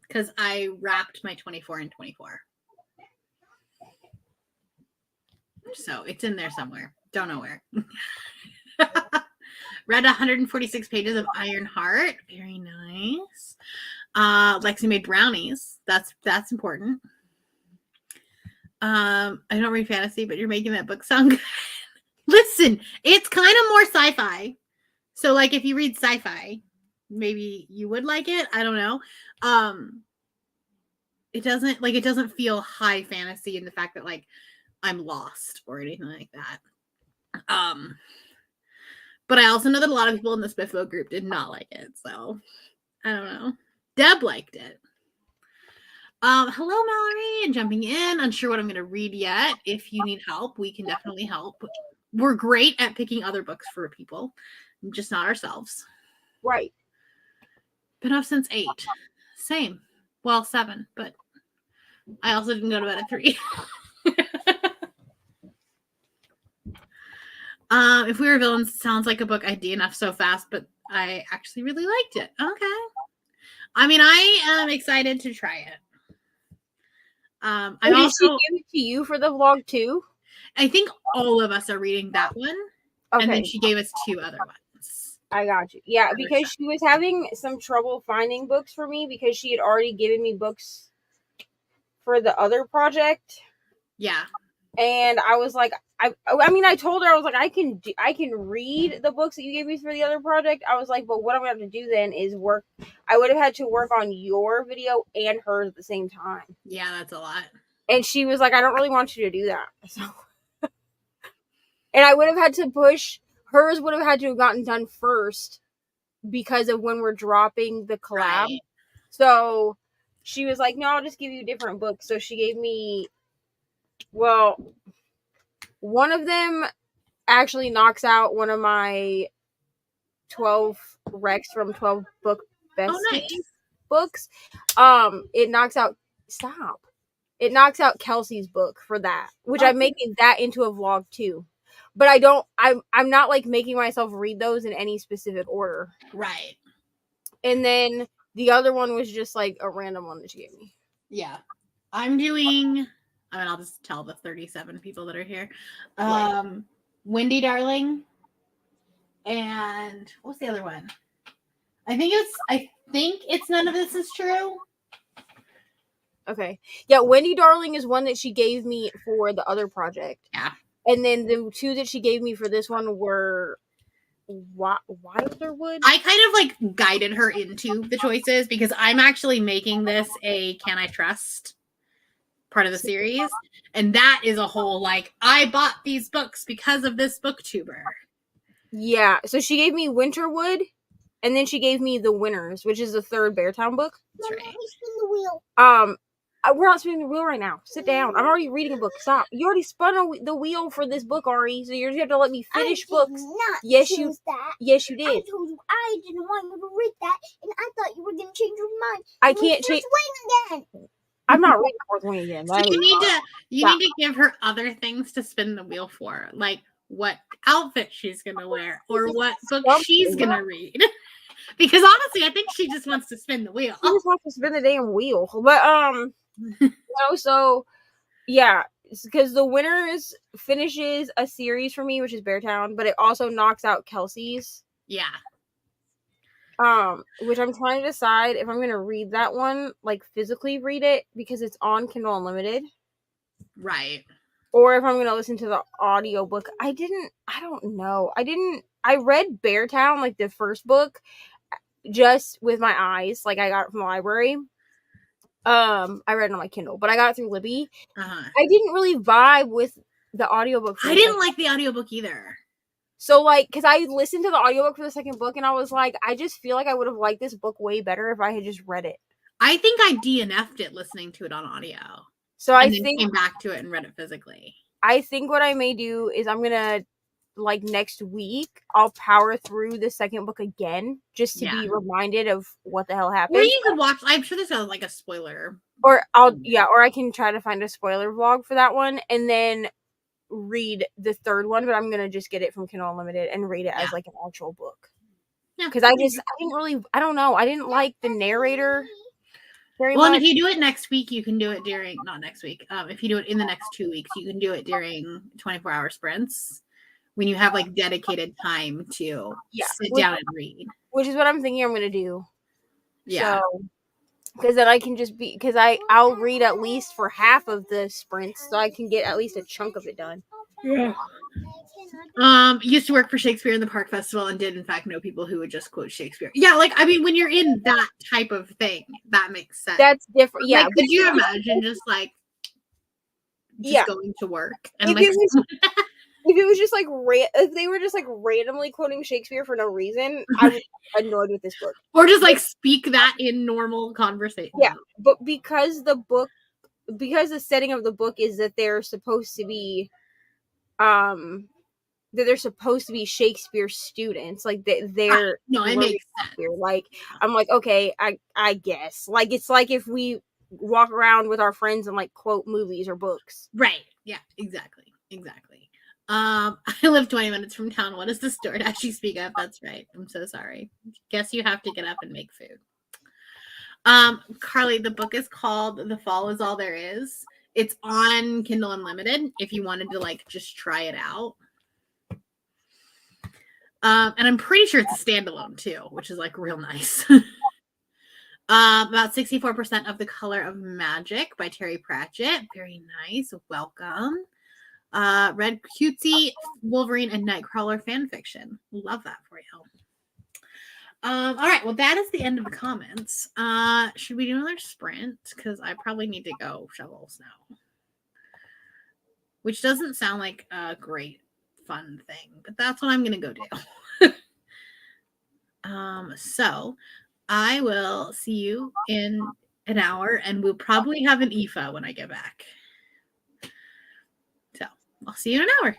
because I wrapped my 24 and 24. So it's in there somewhere. Don't know where. Read 146 pages of Ironheart. Very nice. Lexi made brownies. That's important. I don't read fantasy, but you're making that book sound good. Listen, it's kind of more sci-fi. So like if you read sci-fi, maybe you would like it. I don't know. It doesn't feel high fantasy in the fact that like I'm lost or anything like that. But I also know that a lot of people in the Spiffo group did not like it. So I don't know. Deb liked it. Hello, Mallory, and jumping in. Unsure what I'm going to read yet. If you need help, we can definitely help. We're great at picking other books for people, just not ourselves. Right. Been up since 8. Same. Well, 7, but I also didn't go to bed at 3. If We Were Villains sounds like a book I DNF so fast, but I actually really liked it. Okay. I mean, I am excited to try it. Did she give it to you for the vlog too? I think all of us are reading that one. Okay. And then she gave us 2 other ones. I got you. Yeah, because she was having some trouble finding books for me because she had already given me books for the other project. Yeah. And I was like, I mean, I told her, I was like, I can read the books that you gave me for the other project. I was like, but what I'm going to have to do then is work. I would have had to work on your video and hers at the same time. Yeah, that's a lot. And she was like, I don't really want you to do that. So, and I would have had to push, hers would have had to have gotten done first because of when we're dropping the collab. Right. So she was like, no, I'll just give you different books. So she gave me, well, one of them actually knocks out one of my 12 Rex from 12 book best books. It knocks out Kelsey's book for that, which I'm making that into a vlog too. But I'm not like making myself read those in any specific order. Right. And then the other one was just like a random one that she gave me. Yeah. I'll just tell the 37 people that are here. Wendy Darling. And what's the other one? I think it's None of This Is True. Okay. Yeah, Wendy Darling is one that she gave me for the other project. Yeah. And then the 2 that she gave me for this one were Wilderwood. I kind of like guided her into the choices because I'm actually making this a Can I Trust part of the series. And that is a whole like, I bought these books because of this booktuber. Yeah. So she gave me Winterwood and then she gave me The Winners, which is the 3rd Beartown book. That's right. Spin the wheel. We're not spinning the wheel right now. Sit down. I'm already reading a book. Stop. You already spun the wheel for this book, Ari. So you just have to let me finish books. Not Yes, choose that. Yes, you I did. told you I didn't want you to read that, and I thought you were going to change your mind. I can't change. Wing again. I'm not reading Fourth Wing again. So you need to give her other things to spin the wheel for, like what outfit she's gonna wear or what book she's gonna read. Because honestly, I think she just wants to spin the wheel. She just wants to spin the damn wheel. But so yeah, because the winners finishes a series for me, which is Beartown, but it also knocks out Kelsey's. Yeah. Which I'm trying to decide if I'm gonna read that one, like physically read it because it's on Kindle Unlimited. Right. Or if I'm gonna listen to the audiobook. I don't know. I read Beartown, like the first book, just with my eyes, like I got it from the library. I read it on my Kindle, but I got it through Libby. I didn't really vibe with the audiobook. I didn't like the audiobook either. So, like, because I listened to the audiobook for the second book, and I was like, I just feel like I would have liked this book way better if I had just read it. I think I DNF'd it listening to it on audio. So I think came back to it and read it physically. I think what I may do is I'm gonna, like, next week, I'll power through the second book again, just to be reminded of what the hell happened. Or you could watch, I'm sure this is like a spoiler. Or I can try to find a spoiler vlog for that one, and then read the third one, but I'm gonna just get it from Kindle Unlimited and read it as like an actual book. Yeah, because I don't know, I didn't like the narrator very much. And if you do it next week, you can do it during not next week. If you do it in the next 2 weeks, you can do it during 24-hour sprints when you have like dedicated time to sit down and read. Which is what I'm thinking I'm gonna do. Yeah. So, because then I can just because I'll read at least for half of the sprints, so I can get at least a chunk of it done. Yeah. Used to work for Shakespeare in the Park Festival and did in fact know people who would just quote Shakespeare. Yeah, like I mean, when you're in that type of thing, that makes sense. That's different. Yeah. Like, could you imagine just like going to work and if it was just like if they were just like randomly quoting Shakespeare for no reason, I would be annoyed with this book. Or just like speak that in normal conversation. Yeah, but because the setting of the book is that they're supposed to be Shakespeare students, like they're it makes sense. Like I'm like, okay, I guess, like it's like if we walk around with our friends and like quote movies or books. Right. Yeah, exactly. I live 20 minutes from town. What is the store to actually speak of? That's right. I'm so sorry. Guess you have to get up and make food. Carly, the book is called The Fall Is All There Is. It's on Kindle Unlimited if you wanted to like just try it out. And I'm pretty sure it's a standalone too, which is like real nice. About 64% of the Color of Magic by Terry Pratchett. Very nice. Welcome. Read cutesy Wolverine and Nightcrawler fan fiction. Love that for you. All right. Well, that is the end of the comments. Should we do another sprint? Because I probably need to go shovel snow. Which doesn't sound like a great fun thing, but that's what I'm going to go do. So I will see you in an hour, and we'll probably have an IFA when I get back. So I'll see you in an hour.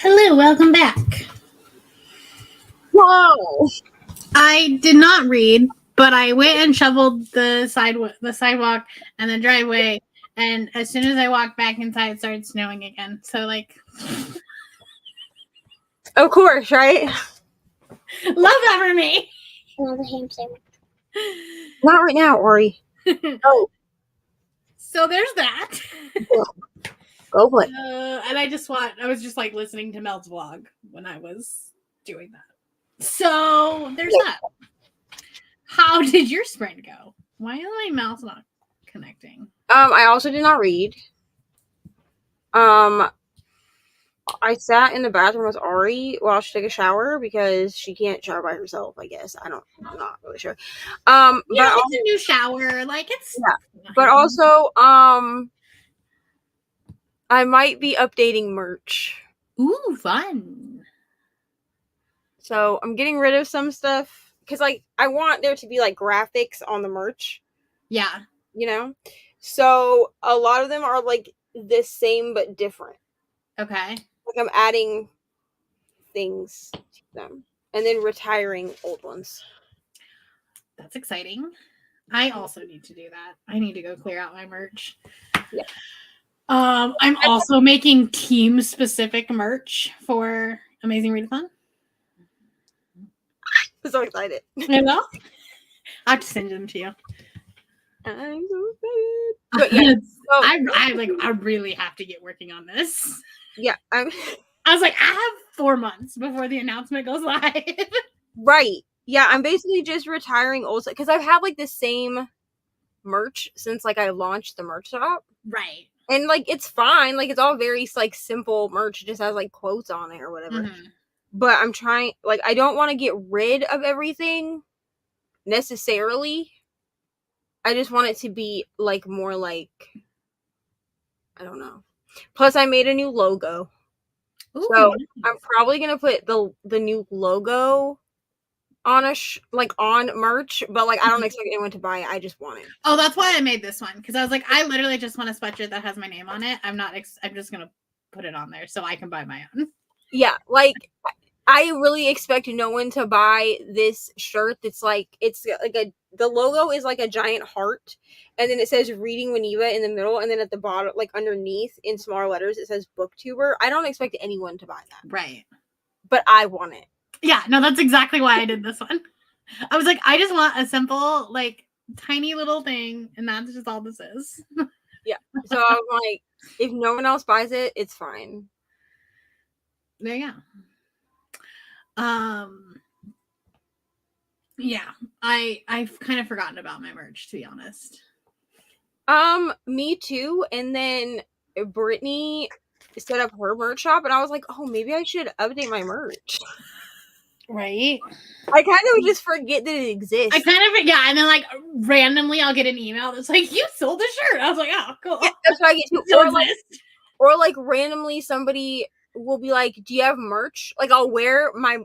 Hello, welcome back. Whoa! I did not read, but I went and shoveled the sidewalk and the driveway, and as soon as I walked back inside, it started snowing again. So, like, Of course, right? love that for me. Another ham sandwich. Not right now, Ori. Oh, So there's that. go for it. And I was just like listening to Mel's vlog when I was doing that. So there's that. How did your sprint go? Why is my mouse not connecting? I also did not read. I sat in the bathroom with Ari while she took a shower because she can't shower by herself, I guess. I'm not really sure. Yeah, But it's a new shower. Like it's but also, I might be updating merch. ooh, fun. So I'm getting rid of some stuff because, like, I want there to be like graphics on the merch, Yeah. you know. So a lot of them are like the same but different. Okay. Like I'm adding things to them and then retiring old ones. That's exciting. I also need to do that. I need to go clear out my merch. Yeah. I'm also making team specific merch for Amazing Readathon. I'm so excited. You know? I have to send them to you. I'm so excited. But yeah, so, I really have to get working on this. yeah, I was like, I have 4 months before the announcement goes live. right. Yeah, I'm basically just retiring old stuff because I've had like the same merch since like I launched the merch shop. Right. And like it's fine, like it's all very like simple merch, it just has like quotes on it or whatever. Mm-hmm. But I'm trying, like, I don't want to get rid of everything necessarily. I just want it to be like more like, I don't know. Plus, I made a new logo, Ooh, so nice. I'm probably gonna put the new logo on on merch. But like, I don't expect anyone to buy it. I just want it. Oh, that's why I made this one, because I was like, I literally just want a sweatshirt that has my name on it. I'm just gonna put it on there so I can buy my own. Yeah, like I really expect no one to buy this shirt that's like it's like the logo is like a giant heart and then it says Reading Winiva in the middle and then at the bottom, like underneath in smaller letters, it says Booktuber. I don't expect anyone to buy that. Right. But I want it. Yeah, no, that's exactly why I did this one. I was like, I just want a simple, like, tiny little thing, and that's just all this is. Yeah. So I was like, if no one else buys it, it's fine. There you go. Yeah, I've kind of forgotten about my merch, to be honest. Me too. And then Brittany set up her merch shop, and I was like, oh, maybe I should update my merch. Right. I kind of just forget that it exists. And then like randomly I'll get an email that's like, you sold a shirt. I was like, oh, cool. Yeah, that's what I get too. Or like randomly somebody will be like, do you have merch? Like I'll wear my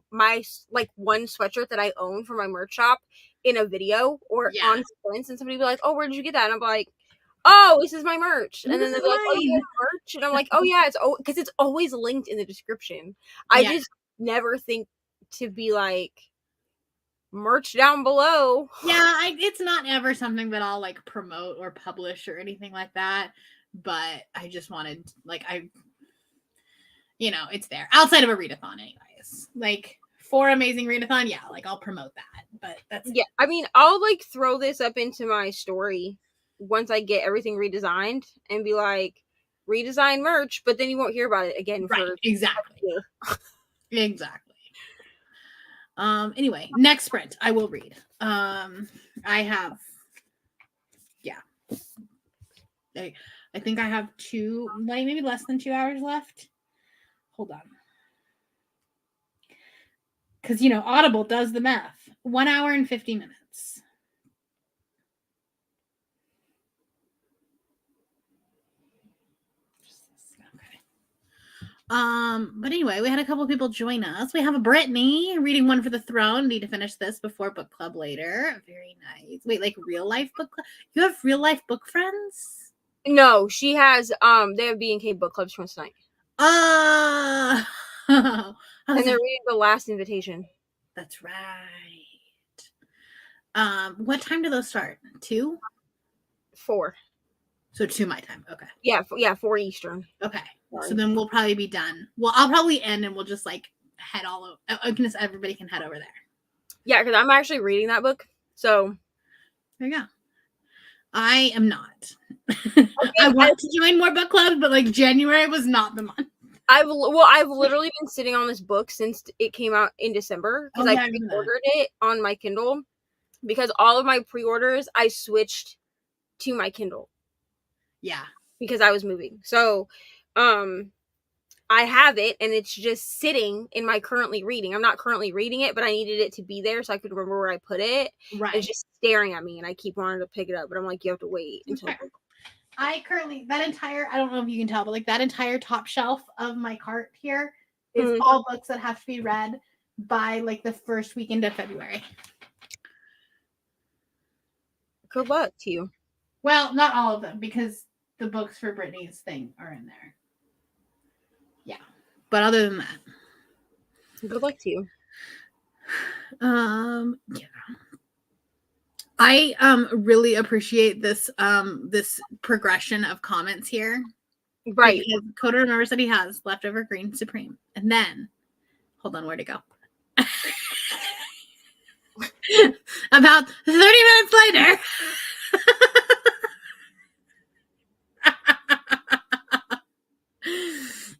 like one sweatshirt that I own for my merch shop in a video or on Sprints, and somebody will be like, oh, where did you get that? And I'm like, oh, this is my merch. And then they're like, oh, you have merch? And I'm like, oh yeah, because it's always linked in the description. I just never think to be like merch down below. Yeah, it's not ever something that I'll like promote or publish or anything like that. But I just wanted, like, it's there outside of a readathon, anyways. Like for Amazing Readathon, yeah, like I'll promote that. But that's yeah. I mean, I'll like throw this up into my story once I get everything redesigned and be like, redesign merch, but then you won't hear about it again. Right, exactly. Exactly. Anyway, next sprint I will read. I have, I think I have maybe less than 2 hours left. Hold on. Because, Audible does the math. 1 hour and 50 minutes. But anyway, we had a couple of people join us. We have a Brittany reading One for the Throne. Need to finish this before book club later. Very nice. Wait, like real life book club? You have real life book friends? No, she has they have B&K book clubs from tonight. I And was they're like, reading The Last Invitation. that's right. What time do those start? 2? 4. So 2 my time. Okay. Yeah, 4 Eastern. Okay. So Sorry. then we'll probably be done. Well, I'll probably end and we'll just like head all over. Oh, goodness, everybody can head over there. Yeah, because I'm actually reading that book. So There you go. I am not. I want to join more book clubs, but like January was not the month. I've literally been sitting on this book since it came out in December because I pre-ordered it on my Kindle because all of my pre-orders I switched to my Kindle. Yeah. Because I was moving. So, I have it and it's just sitting in my currently reading. I'm not currently reading it, but I needed it to be there so I could remember where I put it. Right. It's just staring at me and I keep wanting to pick it up, but I'm like, you have to wait until. Okay. I currently, I don't know if you can tell, but like that entire top shelf of my cart here is all books that have to be read by like the first weekend of February. Good luck to you. Well, not all of them because the books for Brittany's thing are in there. Yeah. But other than that. Good luck to you. Yeah. I really appreciate this this progression of comments here. Right. Because Coda remembers that he has leftover green supreme. And then hold on, where'd it go? About 30 minutes later.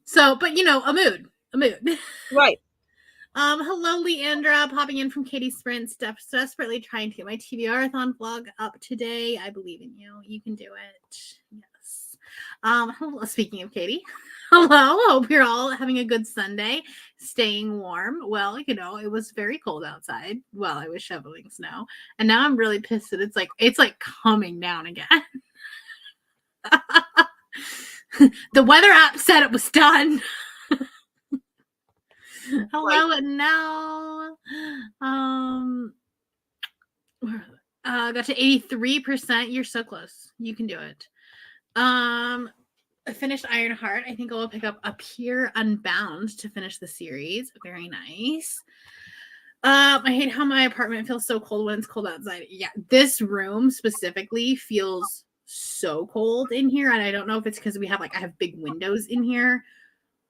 So, but you know, a mood. Right. Hello, Leandra, popping in from Katie Sprint, desperately trying to get my TBR-a-thon vlog up today. I believe in you. You can do it. Yes. Hello, speaking of Katie, hello. Hope you're all having a good Sunday, staying warm. Well, you know, it was very cold outside while I was shoveling snow, and now I'm really pissed that it's like coming down again. The weather app said it was done. Hello and now. Got to 83%. You're so close. You can do it. I finished Ironheart. I think I will pick up Up Here Unbound to finish the series. Very nice. I hate how my apartment feels so cold when it's cold outside. Yeah, this room specifically feels so cold in here, and I don't know if it's because I have big windows in here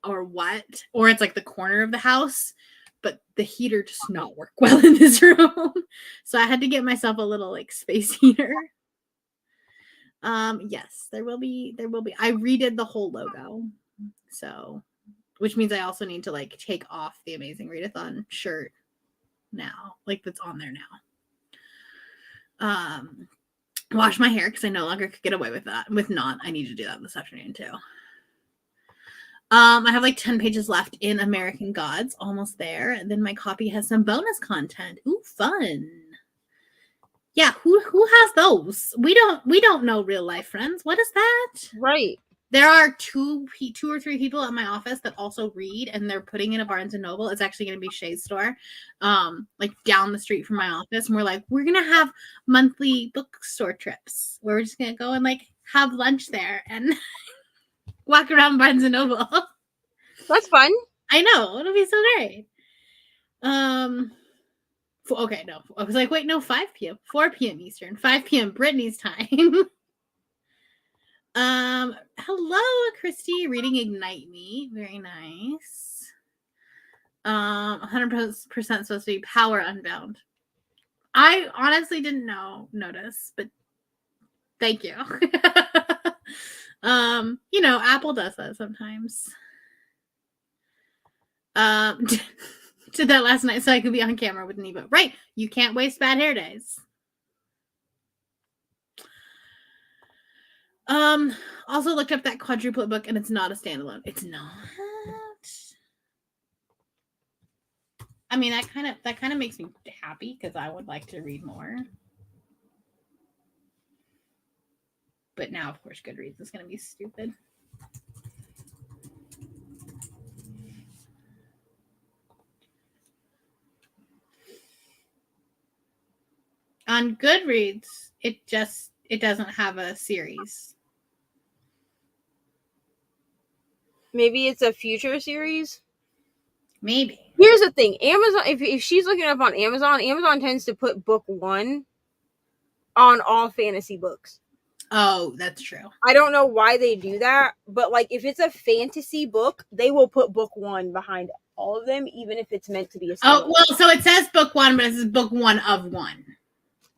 or what, or it's like the corner of the house, but the heater does not work well in this room. So I had to get myself a little like space heater. Yes, there will be. I redid the whole logo. So, which means I also need to like take off the Amazing Readathon shirt now, like that's on there now. Wash my hair because I no longer could get away with that. With not, I need to do that this afternoon too. I have like 10 pages left in American Gods, almost there. And then my copy has some bonus content. Ooh, fun. Yeah, who has those? We don't know real life friends. What is that? Right. There are two or three people at my office that also read, and they're putting in a Barnes and Noble. It's actually going to be Shay's store, like down the street from my office. And we're like, we're going to have monthly bookstore trips where we're just going to go and like have lunch there and walk around Barnes and Noble. That's fun. I know. It'll be so great. Okay, no. I was like, wait, no, 5 p.m. 4 p.m. Eastern. 5 p.m. Brittany's time. Hello, Christy. Reading Ignite Me. Very nice. 100% supposed to be Power Unbound. I honestly didn't notice, but thank you. You know, Apple does that sometimes. Did that last night so I could be on camera with Nevo. Right. You can't waste bad hair days. Also looked up that quadruplet book and it's not a standalone. It's not. I mean, that kind of makes me happy because I would like to read more. But now, of course, Goodreads is going to be stupid. On Goodreads, it doesn't have a series. Maybe it's a future series. Maybe. Here's the thing: Amazon. If she's looking up on Amazon, Amazon tends to put book 1 on all fantasy books. Oh, that's true. I don't know why they do that, but like if it's a fantasy book, they will put book 1 behind all of them, even if it's meant to be a Oh, standalone. well, so it says book 1, but it says book 1 of 1.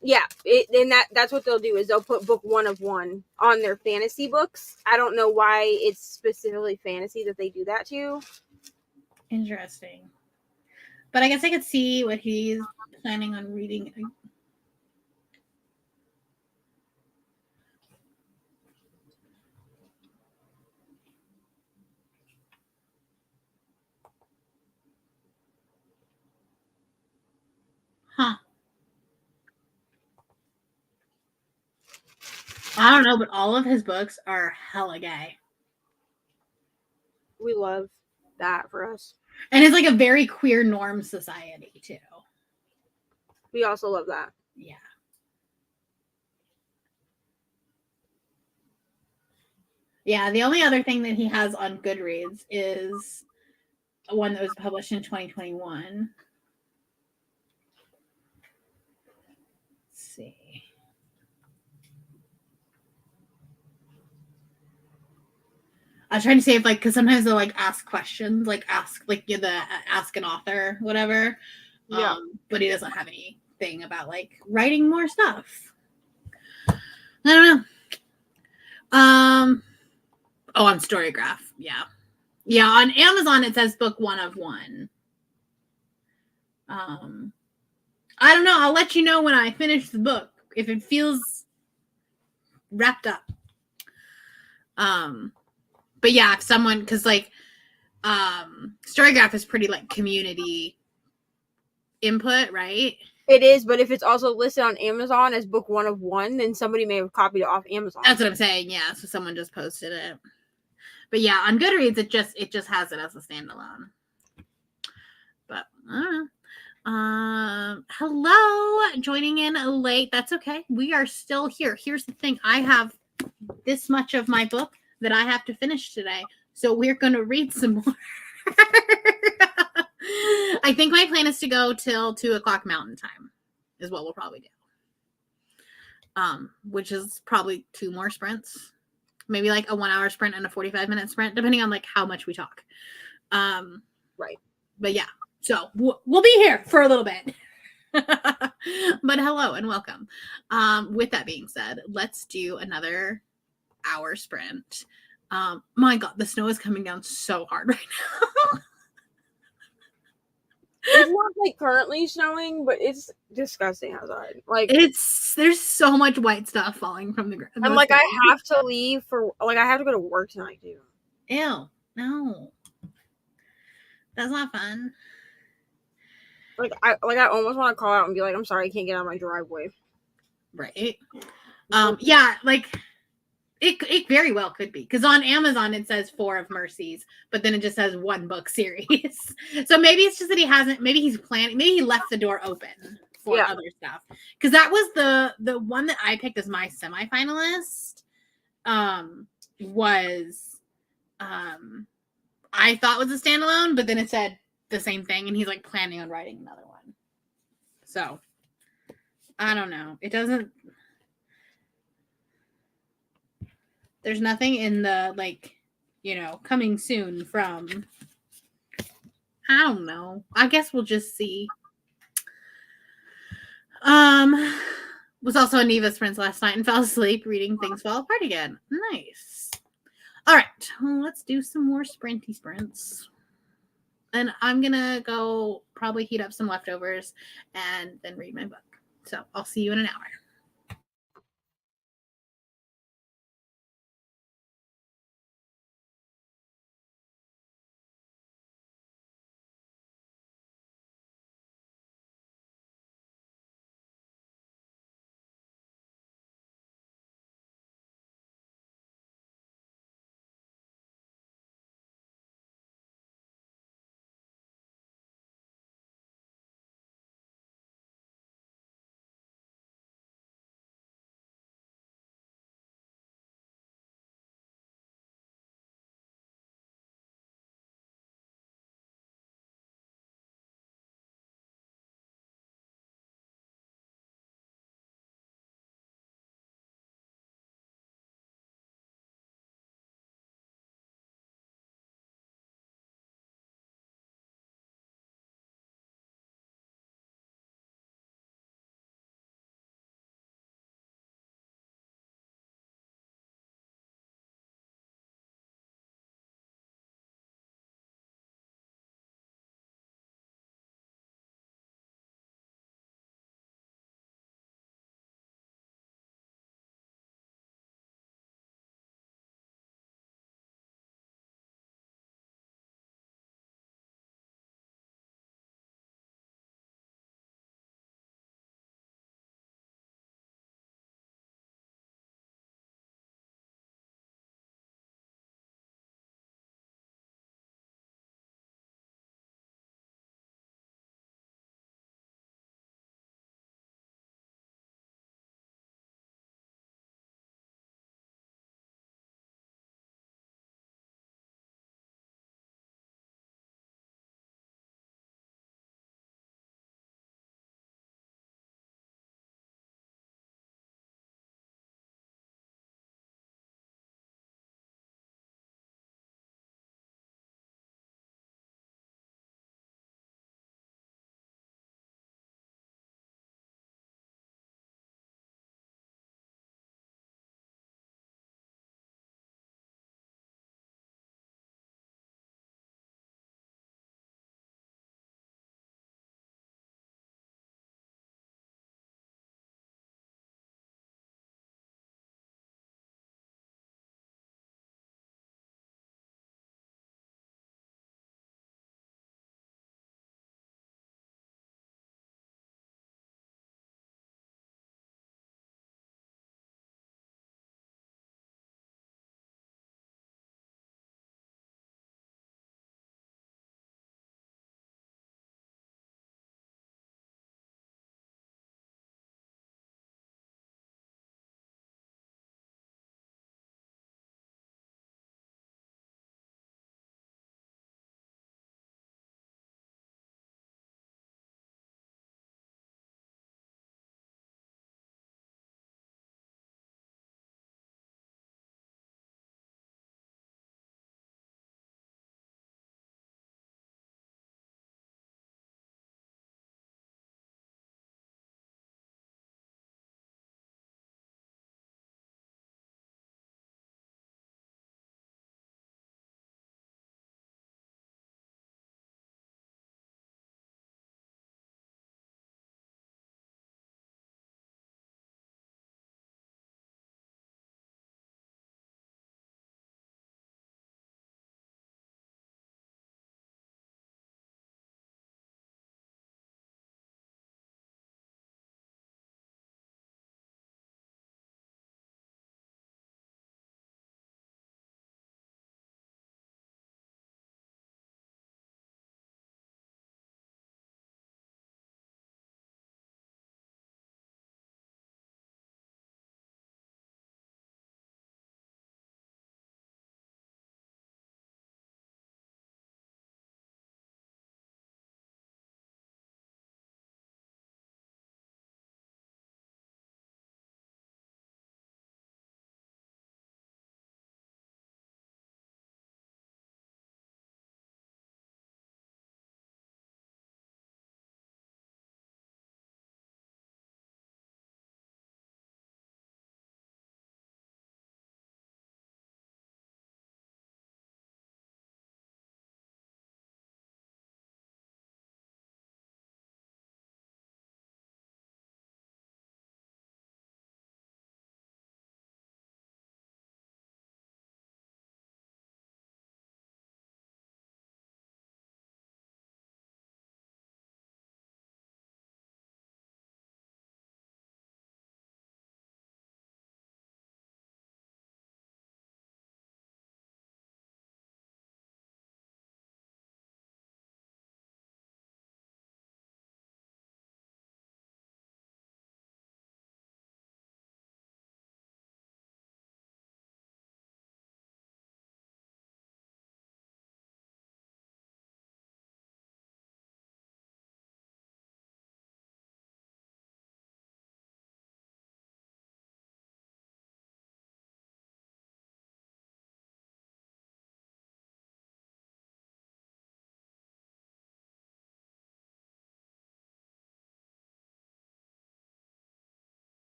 Yeah, and that's what they'll do is they'll put book 1 of 1 on their fantasy books. I don't know why it's specifically fantasy that they do that to. Interesting. But I guess I could see what he's planning on reading. Huh. I don't know, but all of his books are hella gay. We love that for us. And it's like a very queer norm society, too. We also love that. Yeah. Yeah, the only other thing that he has on Goodreads is one that was published in 2021. Let's see. I was trying to say if because sometimes they'll ask questions, ask ask an author, whatever. Yeah. But he doesn't have anything about writing more stuff. I don't know. On Storygraph, yeah. Yeah, on Amazon it says book 1 of 1. I don't know. I'll let you know when I finish the book if it feels wrapped up. But yeah, if someone because Storygraph is pretty community input, right? It is, but if it's also listed on Amazon as book 1 of 1, then somebody may have copied it off Amazon. That's what I'm saying. Yeah, so someone just posted it. But yeah, on Goodreads it just has it as a standalone. But I don't know. Hello, joining in late. That's okay. We are still here. Here's the thing. I have this much of my book that I have to finish today. So we're going to read some more. I think my plan is to go till 2:00 Mountain Time is what we'll probably do. Which is probably 2 more sprints. Maybe a 1-hour sprint and a 45-minute sprint, depending on how much we talk. Right. But yeah. So we'll be here for a little bit. But hello and welcome. With that being said, let's do another hour sprint. My God, the snow is coming down so hard right now. It's not currently snowing, but it's disgusting outside. There's so much white stuff falling from the ground. I'm I have to leave for I have to go to work tonight too. Ew, no. That's not fun. I almost want to call out and be I'm sorry, I can't get out of my driveway. Right. Yeah, it very well could be because on Amazon it says 4 of Mercies, but then it just says 1 book series. So maybe it's just that he hasn't. Maybe he's planning. Maybe he left the door open for other stuff. Because that was the one that I picked as my semifinalist. Was I thought was a standalone, but then it said the same thing, and he's planning on writing another one. So I don't know. It doesn't. There's nothing in the coming soon from. I don't know. I guess we'll just see. Was also a Neva sprints last night and fell asleep reading Things Fall Apart Again. Nice. All right, let's do some more sprinty sprints. And I'm gonna go probably heat up some leftovers and then read my book. So I'll see you in an hour.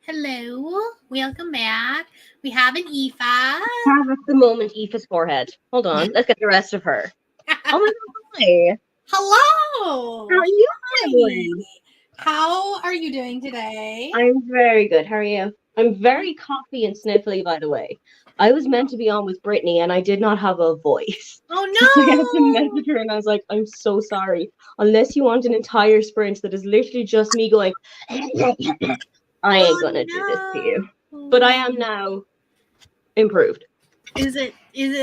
Hello. Welcome back. We have an Aoife. Have at the moment Aoife's forehead. Hold on, let's get the rest of her. Oh my god, hi. Hello. How are you Hi. doing? How are you doing today? I'm very good. How are you? I'm very coughy and sniffly, by the way. I was meant to be on with Brittany and I did not have a voice. Oh So I had to no. message her and I was like, I'm so sorry. Unless you want an entire sprint that is literally just me going, I ain't gonna do this to you. But I am now improved. Is it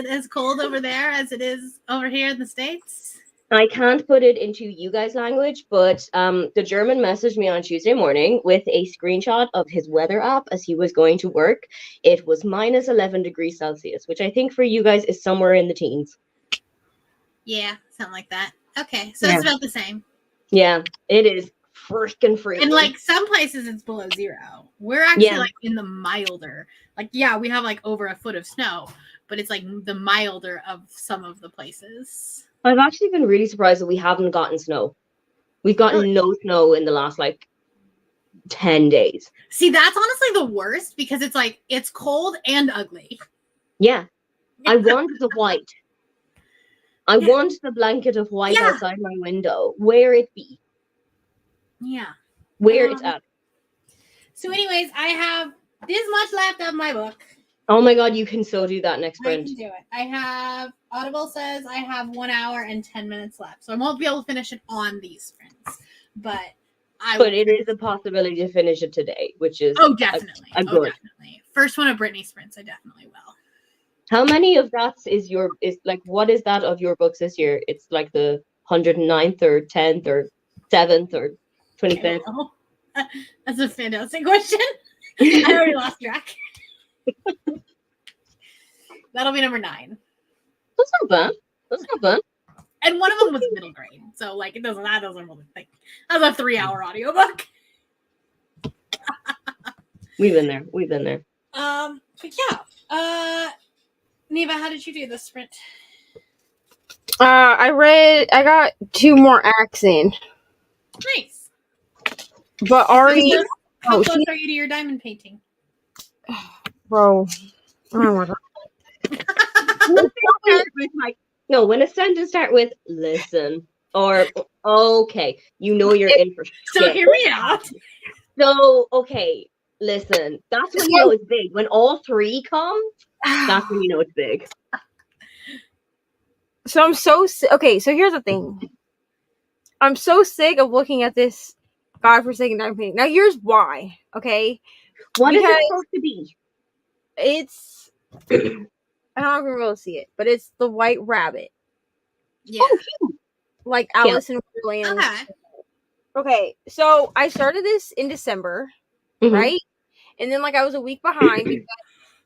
as cold over there as it is over here in the States? I can't put it into you guys' language, but the German messaged me on Tuesday morning with a screenshot of his weather app as he was going to work. It was minus 11 degrees Celsius, which I think for you guys is somewhere in the teens. Yeah, something like that. Okay, so Yeah. it's about the same. Yeah, it is freaking freezing. And like some places it's below 0. We're actually Yeah. like in the milder. Like yeah, we have like over a foot of snow, but it's like the milder of some of the places. I've actually been really surprised that we haven't gotten snow. We've gotten no snow in the last like 10 days. See, that's honestly the worst because it's like it's cold and ugly. Yeah. I want the white. I Yeah. want the blanket of white Yeah. outside my window, where it be, Yeah. where it's at. So, anyways, I have this much left of my book. Oh my god, you can so do that next I sprint. can do it. I have Audible says I have 1 hour and 10 minutes left, so I won't be able to finish it on these sprints, but I. But it is a possibility to finish it today, which is definitely. a good. Definitely. First one of Brittany sprints, I definitely will. How many of that is what is that of your books this year? It's like the 109th or 10th or 7th or 25th. Oh, that's a fantastic question. I already lost track. That'll be number 9. That's not bad. That's not bad. And one of them was middle grade, so like that doesn't really think. That was a 3-hour audiobook. We've been there. We've been there. But yeah. Neva, how did you do this sprint? I got 2 more acts in, Nice. but Ari, How oh, close are you to your diamond painting? bro, oh my god. No, when a sentence start with listen or okay, you know you're in for So shit. hear me out. So okay, listen. That's when you know it's big. When all 3 come, that's when you know it's big. So I'm so okay. So here's the thing. I'm so sick of looking at this godforsaken diamond painting. Now here's why. Okay, What is Because- it supposed to be? it's I don't know if you're able to see it, but it's the White Rabbit, Yeah. Oh, cute. like Alice in Wonderland. Okay. Okay, so I started this in December, Mhm. right? And then like I was a week behind because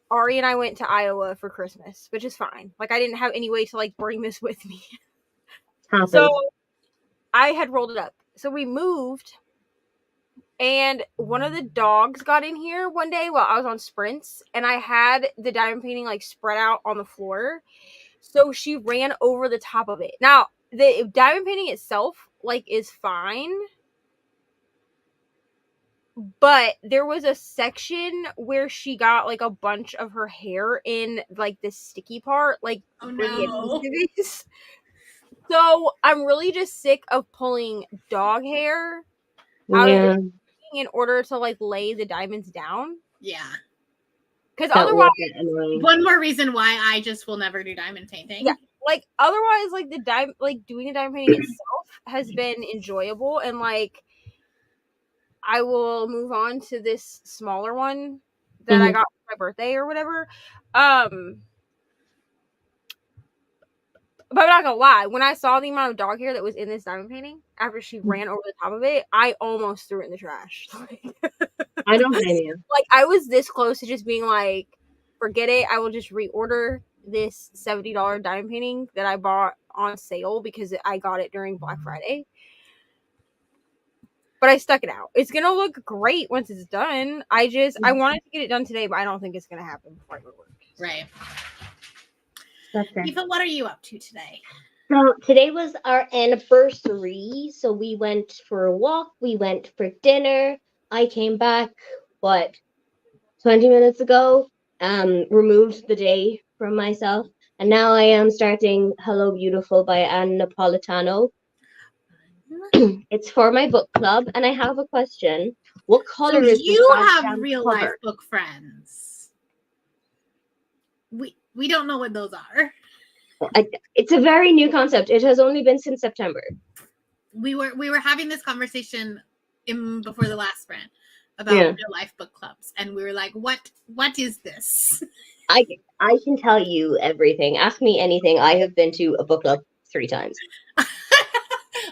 Ari and I went to Iowa for Christmas, which is fine. Like I didn't have any way to like bring this with me. Happens. So I had rolled it up. So we moved, and one of the dogs got in here one day while I was on sprints, and I had the diamond painting like spread out on the floor. So she ran over the top of it. Now, the diamond painting itself like is fine, but there was a section where she got like a bunch of her hair in like the sticky part, like Oh where the no. adhesive is. So I'm really just sick of pulling dog hair out of yeah, the in order to like lay the diamonds down, Yeah. because that otherwise, would get annoying. One more reason why I just will never do diamond painting. Yeah. like the diamond, like doing the diamond painting itself has been enjoyable, and like I will move on to this smaller one that I Mhm. got for my birthday or whatever. But I'm not gonna lie, when I saw the amount of dog hair that was in this diamond painting after she ran over the top of it, I almost threw it in the trash. I don't blame you. Like I was this close to just being like, forget it, I will just reorder this $70 diamond painting that I bought on sale because I got it during Black Friday. But I stuck it out. It's gonna look great once it's done. I wanted to get it done today, but I don't think it's gonna happen before I go to work. Right. That's fair. Eva, what are you up to today? So today was our anniversary, so we went for a walk, we went for dinner, I came back, but 20 minutes ago. Removed the day from myself. And now I am starting Hello Beautiful by Anne Napolitano. It's for my book club, and I have a question. What So color is this you have goddamn real life cover? book friends. We don't know what those are. It's a very new concept. It has only been since September. We were having this conversation before the last sprint about Yeah. real life book clubs, and we were like, what is this? I can tell you everything. Ask me anything. I have been to a book club 3 times.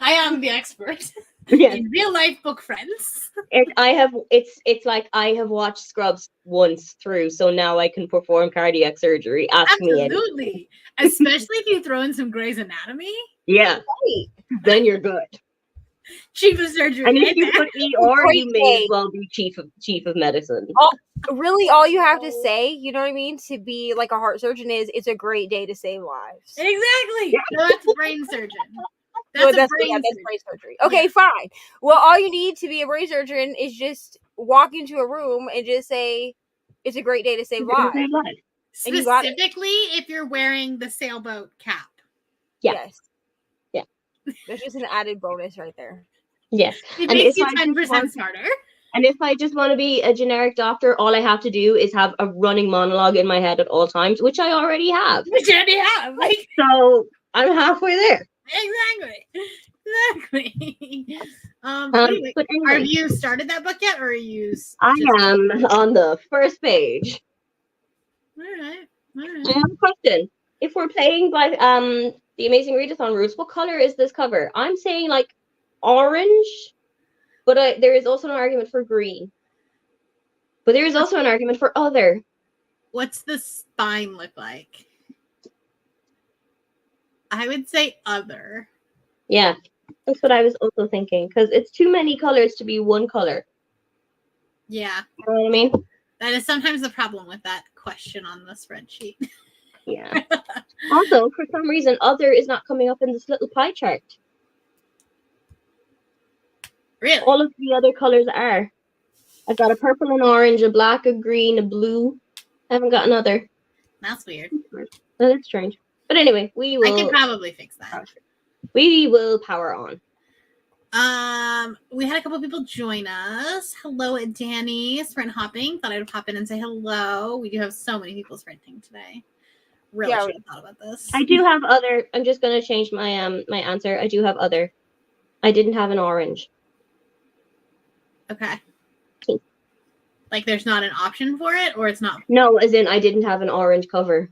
I am the expert Yes. in real life book friends. It's like I have watched Scrubs once through, so now I can perform cardiac surgery. Ask me anything. Absolutely. Especially if you throw in some Grey's Anatomy. Yeah. Then you're good. Chief of surgery. And if right you there. put ER, Great you may as day. well be chief of medicine. Really, all you have to say, you know what I mean, to be like a heart surgeon is it's a great day to save lives. Exactly. No, that's brain surgeon. Well, That's a brain that's surgeon. brain surgery. Okay, fine. Well, all you need to be a brain surgeon is just walk into a room and just say, "It's a great day to save lives." And you got it. Specifically, if you're wearing the sailboat cap. Yeah. Yes. Yeah. There's just an added bonus right there. Yes. It And makes if you I just 10% want- smarter. And if I just want to be a generic doctor, all I have to do is have a running monologue in my head at all times, which I already have. Which you already have. Like, So I'm halfway there. exactly. Anyway, But have anyway, you started that book yet, or are you? I am on the first page. All right. I have a question. If we're playing by the Amazing Readathon rules, what color is this cover? I'm saying like orange, but there is also an argument for green. But there is also an argument for other. What's the spine look like? I would say other. Yeah, that's what I was also thinking, because it's too many colors to be one color. Yeah, You know what I mean? that is sometimes the problem with that question on the spreadsheet. Yeah. Also, for some reason, other is not coming up in this little pie chart. Really? All of the other colors are. I've got a purple and orange, a black, a green, a blue. I haven't got another. That's weird. Oh, that's strange. But anyway, we I can will. probably fix that. We will power on. We had a couple people join us. Hello, Danny. Sprint hopping. Thought I would pop in and say hello. We do have so many people sprinting today. Really Yeah, should have thought about this. I do have other. I'm just gonna change my my answer. I do have other. I didn't have an orange. Okay. Okay. Like there's not an option for it, or it's not. No, as in I didn't have an orange cover,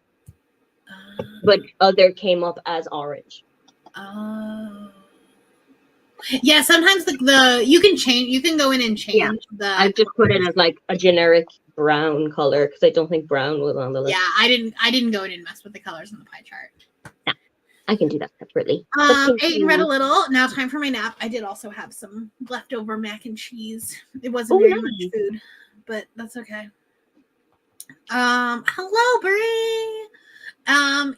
but other came up as orange. Oh. Yeah, sometimes the you can change. You can go in and change Yeah. the. I just put it as like a generic brown color because I don't think brown was on the list. Yeah, I didn't go in and mess with the colors on the pie chart. I can do that separately. Ate and read a little. Now time for my nap. I did also have some leftover mac and cheese. It wasn't Oh, very much nice. food, but that's okay. Hello, Brie.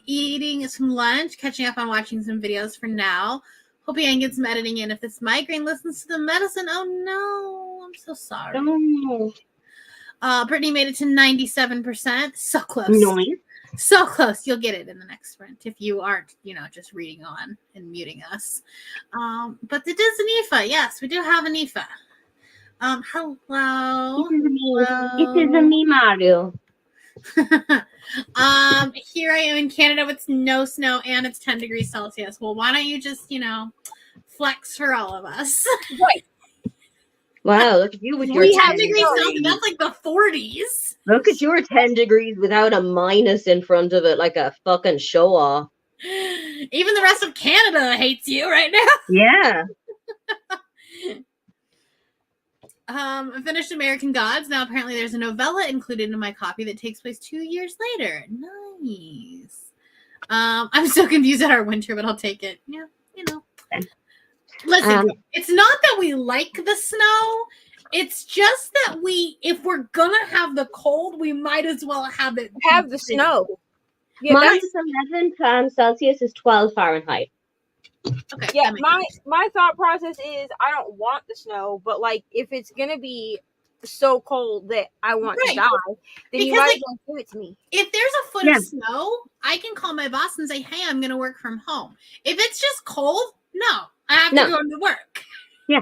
Eating some lunch, catching up on watching some videos for now. Hoping I can get some editing in. If this migraine listens to the medicine, oh no, I'm so sorry. Oh, Brittany made it to 97%. So close. noise. So close. You'll get it in the next sprint if you aren't, just reading on and muting us. But it is an IFA. Yes, we do have an IFA. Hello. It is a me, Mario. Here I am in Canada with no snow and it's 10 degrees Celsius. Well, why don't you just, flex for all of us? Right. Wow, look at you with your We 10 have degrees degrees. Celsius. That's like the 40s. Look at your 10 degrees without a minus in front of it, like a fucking show off. Even the rest of Canada hates you right now. Yeah. I finished American Gods. Now apparently there's a novella included in my copy that takes place 2 years later. Nice. I'm so confused at our winter, but I'll take it. Yeah, Listen, it's not that we like the snow. It's just that if we're gonna have the cold, we might as well have it. Have the snow. Yeah, Minus that's, 11 Celsius is 12 Fahrenheit. Okay. yeah. that makes sense. My thought process is I don't want the snow, but like if it's gonna be so cold that I want Right. to die, then you Because, might like, as well give it to me. if there's a foot Yeah. of snow, I can call my boss and say, "Hey, I'm going to work from home." If it's just cold, no, I have to No. go to work. Yeah.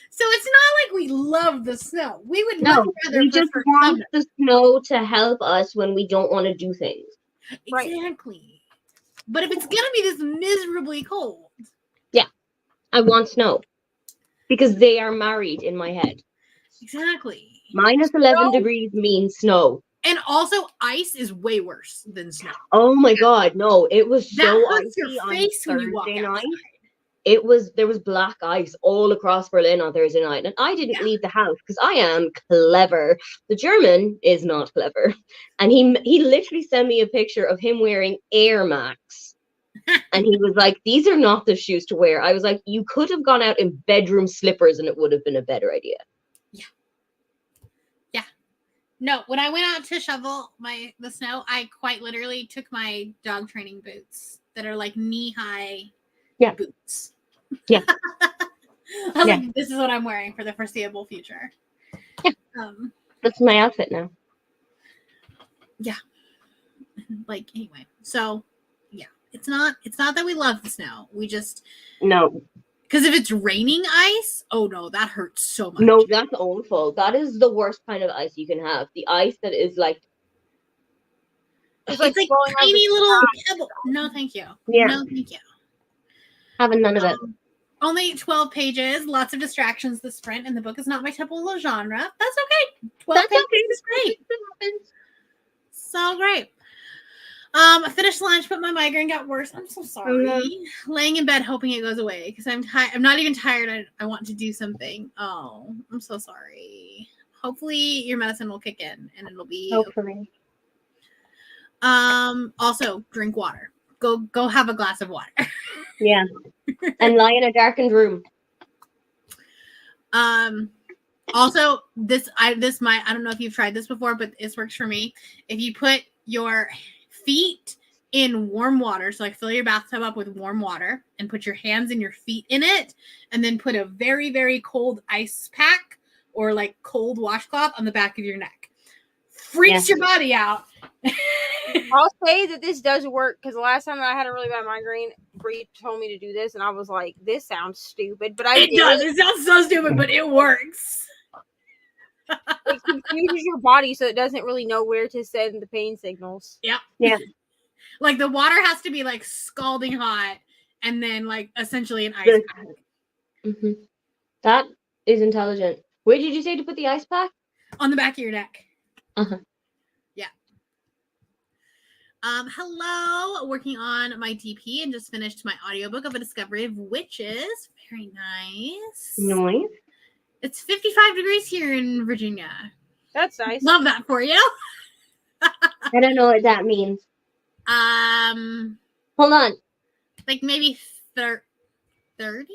So it's not like we love the snow. We would No, much rather we just prefer want summer. the snow to help us when we don't want to do things. Right. Exactly. But if it's going to be this miserably cold, I want snow because they are married in my head. exactly. Minus 11 Snow? degrees means snow. And also, ice is way worse than snow. Oh my god, no! It was That so hurts your icy on face when you walk Thursday outside. night. There was black ice all across Berlin on Thursday night, and I didn't Yeah. leave the house because I am clever. The German is not clever, and he literally sent me a picture of him wearing Air Max, and he was like, "These are not the shoes to wear." I was like, "You could have gone out in bedroom slippers, and it would have been a better idea." No, when I went out to shovel the snow, I quite literally took my dog training boots that are like knee-high Yeah. boots. Yeah. I was Yeah. like, this is what I'm wearing for the foreseeable future. Yeah. That's my outfit now. Like, anyway. So, yeah. It's not that we love the snow. We just, No, because if it's raining ice, oh no, that hurts so much. no, that's awful. That is the worst kind of ice you can have. The ice that is like, It's like like falling out of tiny the little pebble. No, thank you. Yeah. No, thank you. having none of it. Only 12 pages, lots of distractions this sprint, and the book is not my typical genre. That's okay. 12 That's pages okay. is great. So great. I finished lunch, but my migraine got worse. I'm so sorry. no. Laying in bed hoping it goes away because I'm tired. I'm not even tired. I want to do something. Oh, I'm so sorry. Hopefully your medicine will kick in and it'll be Hopefully. Also drink water. Go have a glass of water. Yeah. And lie in a darkened room. Also I don't know if you've tried this before, but this works for me. If you put your feet in warm water, so like fill your bathtub up with warm water and put your hands and your feet in it, and then put a very, very cold ice pack or like cold washcloth on the back of your neck. Freaks your body out. I'll say that this does work because the last time that I had a really bad migraine, Bree told me to do this, and I was like, "This sounds stupid," but I It did does. It sounds so stupid, but it works. It confuses your body, so it doesn't really know where to send the pain signals. Yep. Yeah. Like the water has to be like scalding hot, and then like essentially an ice Good. pack Mm-hmm. That is intelligent. Where did you say to put the ice pack? on the back of your neck. Uh-huh. Yeah. Hello. Working on my DP and just finished my audiobook of A Discovery of Witches. Very nice. Noise. It's 55 degrees here in Virginia. That's nice. Love that for you. I don't know what that means. Hold on. Like maybe 30-ish.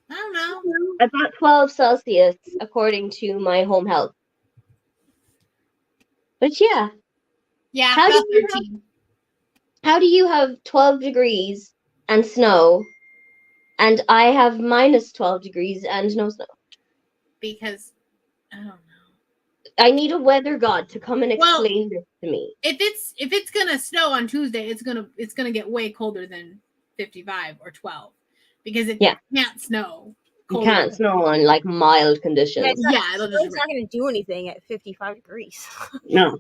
I don't know. About 12 Celsius, according to my home health. But yeah, Yeah, How about do you 13. how do you have 12 degrees and snow, and I have minus 12 degrees and no snow? Because I don't know. I need a weather god to come and Well- explain this to me. If it's gonna snow on Tuesday, it's gonna get way colder than 55 or 12 because it Yeah. can't snow. You colder can't than- snow on like mild conditions. Yeah, it's not, Yeah, it'll just it's not going to do anything at 55 degrees. No.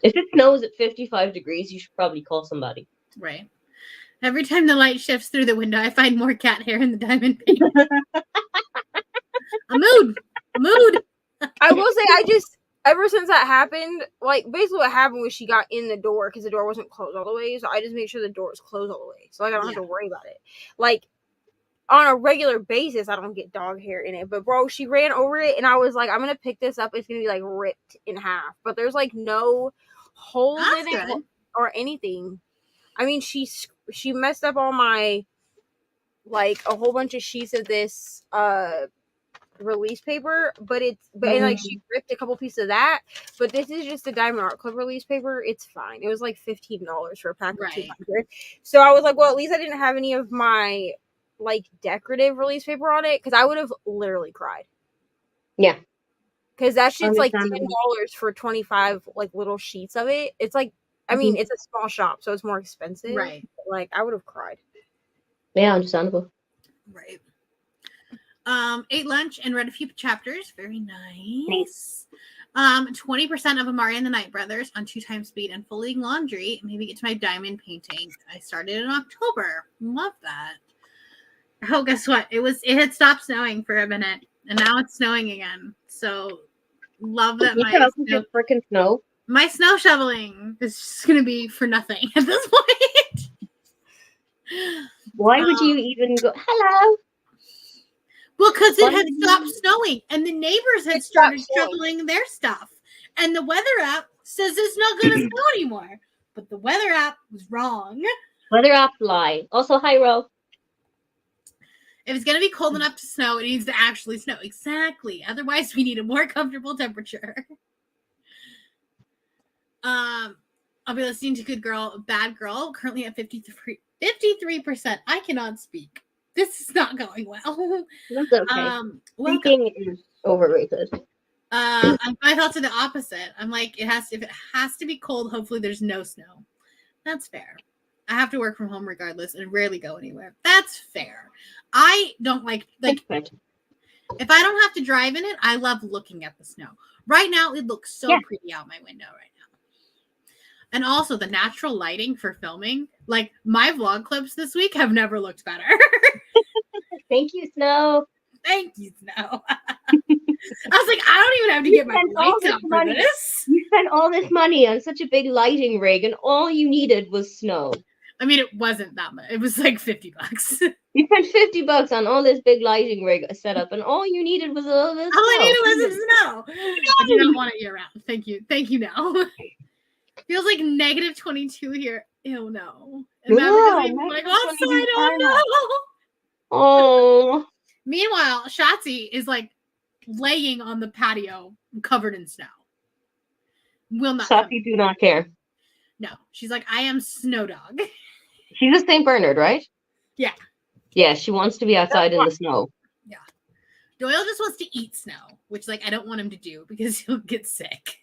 If it snows at 55 degrees, you should probably call somebody. Right. Every time the light shifts through the window, I find more cat hair in the diamond pane. A mood. I will say, ever since that happened, like, basically what happened was she got in the door because the door wasn't closed all the way, so I just made sure the door was closed all the way, so like, I don't have to worry about it. Like, on a regular basis, I don't get dog hair in it, but bro, she ran over it, and I was like, I'm gonna pick this up, it's gonna be, like, ripped in half, but there's, like, no holes That's in it good. or anything. I mean, she messed up all my, like, a whole bunch of sheets of this, release paper, but and like she ripped a couple pieces of that. But this is just the Diamond Art Club release paper. It's fine. It was like $15 for a pack of Right. 200. So I was like, well, at least I didn't have any of my like decorative release paper on it, because I would have literally cried. Yeah. Because that shit's like $10 Understandable. for 25 like little sheets of it. It's like, I mean, it's a small shop, so it's more expensive. Right. But, like, I would have cried. Yeah, understandable. Right. Ate lunch and read a few chapters. Very nice. 20% of Amari and the Night Brothers on 2 times speed and folding laundry. Maybe get to my diamond painting. I started in October. Love that. Oh, guess what? It had stopped snowing for a minute, and now it's snowing again. So love that freaking snow. my snow shoveling is just gonna be for nothing at this point. Why would you even go? Hello. Well, because it Why had would you- stopped snowing, and the neighbors had It stopped started snowing. shoveling their stuff, and the weather app says it's not gonna snow anymore. But the weather app was wrong. Weather app lie. Also, hi, Ro. If it's gonna be cold enough to snow, it needs to actually snow. Exactly. Otherwise, we need a more comfortable temperature. I'll be listening to Good Girl, Bad Girl, currently at 53%. I cannot speak. This is not going well. That's okay. Welcome. Speaking is overrated. My thoughts are the opposite. I'm like, if it has to be cold, hopefully there's no snow. That's fair. I have to work from home regardless and rarely go anywhere. That's fair. I don't like if I don't have to drive in it, I love looking at the snow. Right now, it looks so pretty out my window right now. And also the natural lighting for filming. Like my vlog clips this week have never looked better. Thank you, Snow. Thank you, Snow. I was like, I don't even have to get my spent all lights this up for money. this. You spent all this money on such a big lighting rig, and all you needed was snow. I mean, it wasn't that much. It was like $50. You spent $50 on all this big lighting rig setup, and all you needed was a little bit of All I snow. needed was some snow. I do not want it year round. Thank you. Thank you, no. Feels like negative 22 here. Ew, no. And Yeah, Maverick is negative like, outside, 22 oh no. Oh, Meanwhile, Shotzi is like laying on the patio covered in snow. Will not come. Sophie do not care. No. She's like, I am Snow Dog. She's a St. Bernard, right? Yeah. Yeah, she wants to be outside in the snow. Doyle just wants to eat snow, which like I don't want him to do because he'll get sick.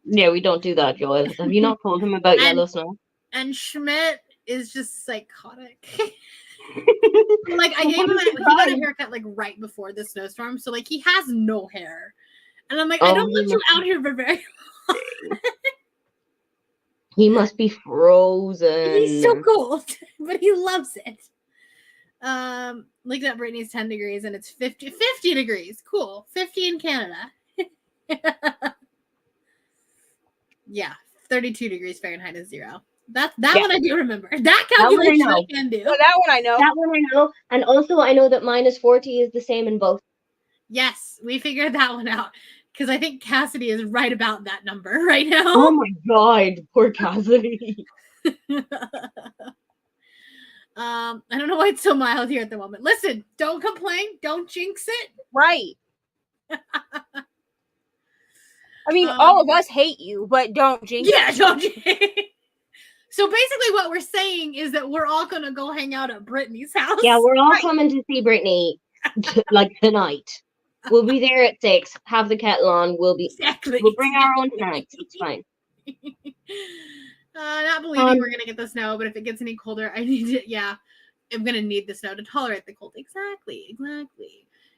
Yeah, we don't do that, Joel. Have you not told him about And- yellow snow? And Schmidt is just psychotic. Like I gave him he got a haircut like right before the snowstorm, so like he has no hair. And I'm like, I don't want you out here for very long. He must be frozen. He's so cold, but he loves it. Looked at Brittany's 10 degrees and it's 50 degrees. Cool. 50 in Canada. Yeah, 32 degrees Fahrenheit is 0. That one I do remember. That calculation I can do. So that one I know. That one I know. And also I know that minus 40 is the same in both. Yes, we figured that one out. Because I think Cassidy is right about that number right now. Oh my god, poor Cassidy. I don't know why it's so mild here at the moment. Listen, don't complain. Don't jinx it. Right. I mean, all of us hate you, but don't jinx Yeah, it. don't jinx. So basically what we're saying is that we're all going to go hang out at Brittany's house. Yeah, we're all coming to see Brittany like tonight. We'll be there at 6. Have the kettle on. We'll Exactly. bring our own snacks. It's fine. Not believing we're gonna get the snow, but if it gets any colder, I need it. Yeah, I'm gonna need the snow to tolerate the cold. Exactly.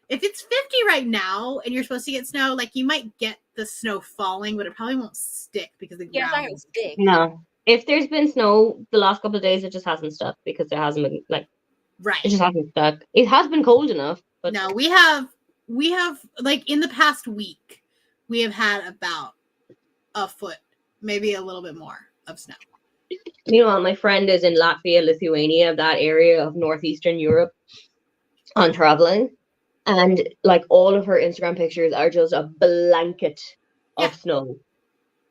If it's 50 right now and you're supposed to get snow, like you might get the snow falling, but it probably won't stick because the Yeah, it's not ground gonna stick. No. If there's been snow the last couple of days, it just hasn't stuck because there hasn't been it right. just hasn't stuck. It has been cold enough, but No, we have like in the past week, we have had about a foot, maybe a little bit more of snow. you know what? My friend is in Latvia, Lithuania, that area of northeastern Europe, on traveling, and like all of her Instagram pictures are just a blanket of snow.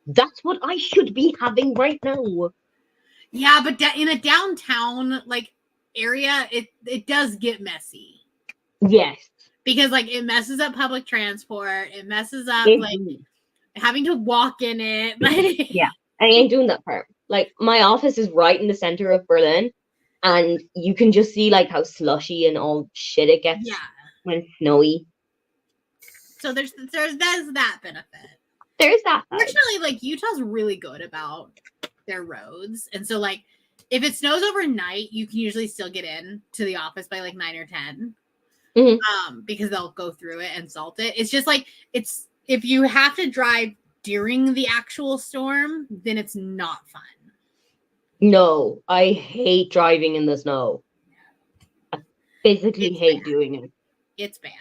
That's what I should be having right now. Yeah, but in a downtown like area, it does get messy. Yes. because like it messes up public transport. It messes up It- like having to walk in it. Like, Yeah. I ain't doing that part. Like my office is right in the center of Berlin, and you can just see like how slushy and all shit it gets yeah. when it's snowy. So there's that benefit. There's that side. Fortunately, like Utah's really good about their roads, and so like if it snows overnight, you can usually still get in to the office by like 9 or 10, Mhm. because they'll go through it and salt it. It's just like it's if you have to drive during the actual storm, then it's not fun. No, I hate driving in the snow. I physically It's hate bad. doing it. It's bad.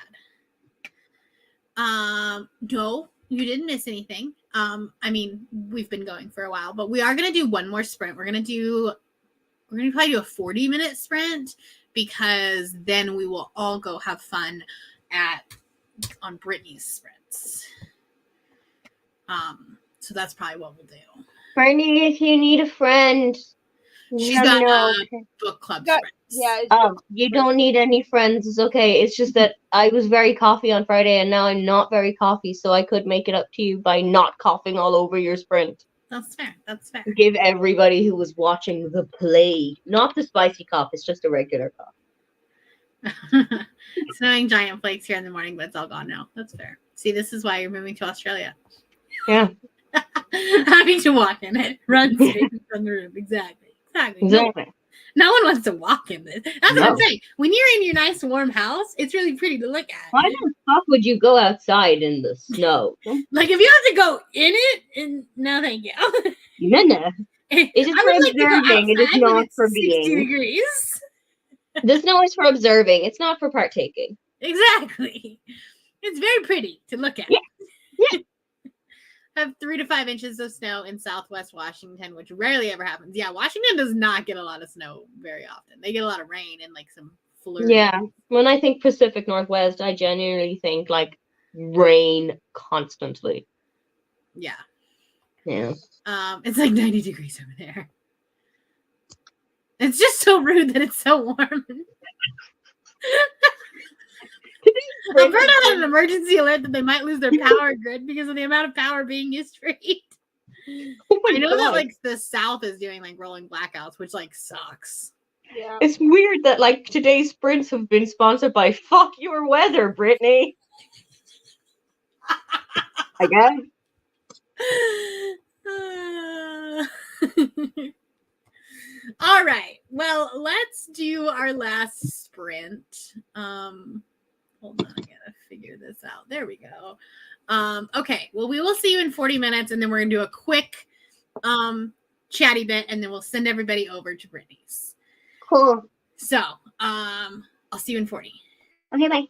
No, you didn't miss anything. I mean, we've been going for a while, but we are gonna do one more sprint. We're gonna probably do a 40-minute sprint because then we will all go have fun on Brittany's sprints. So that's probably what we'll do. Bernie, if you need a friend, She's let me got know. book club Got- sprints. Yeah. It's Oh, you don't need any friends. It's okay. It's just that I was very coffee on Friday, and now I'm not very coffee, so I could make it up to you by not coughing all over your sprint. That's fair. That's fair. Give everybody who was watching the play, not the spicy cough. It's just a regular cough. Snowing giant flakes here in the morning, but it's all gone now. That's fair. See, this is why you're moving to Australia. Yeah, Having to walk in it, run straight from the room. Exactly. exactly. No one wants to walk in this. That's what I'm No. saying. When you're in your nice warm house, it's really pretty to look at. Why the fuck would you go outside in the snow? Like if you have to go in it, and no, thank you. No, no. It is I for would like to go observing. It is outside when not it's for 60 being. degrees. The snow is for observing. It's not for partaking. Exactly. It's very pretty to look at. Yeah. Yeah. Have 3 to 5 inches of snow in Southwest Washington, which rarely ever happens. Yeah, Washington does not get a lot of snow very often. They get a lot of rain and like some flurries. Yeah. When I think Pacific Northwest, I genuinely think like rain constantly. Yeah. Yeah. It's like 90 degrees over there. It's just so rude that it's so warm. Alberta had an emergency alert that they might lose their power grid because of the amount of power being used for heat. Oh my I know God. that like the South is doing like rolling blackouts, which like sucks. Yeah. It's weird that like today's sprints have been sponsored by Fuck Your Weather, Brittany. I guess. All right. Well, let's do our last sprint. Hold on, I gotta figure this out. There we go. Okay. Well, we will see you in 40 minutes, and then we're gonna do a quick chatty bit, and then we'll send everybody over to Brittany's. Cool. So, I'll see you in 40. Okay, bye.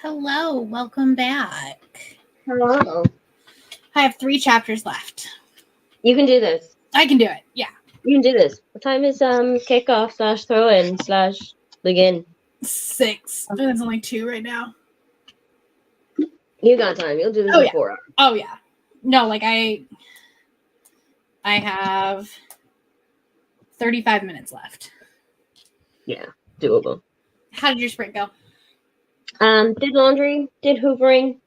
Hello, welcome back. Hello. I have 3 chapters left. You can do this. I can do it. Yeah. You can do this. What time is kickoff / throw in / begin? 6. And it's only 2 right now. You got time. You'll do this Oh, in yeah. 4 hours. Oh yeah. No, like I have 35 minutes left. Yeah, doable. How did your sprint go? Did laundry, did hoovering,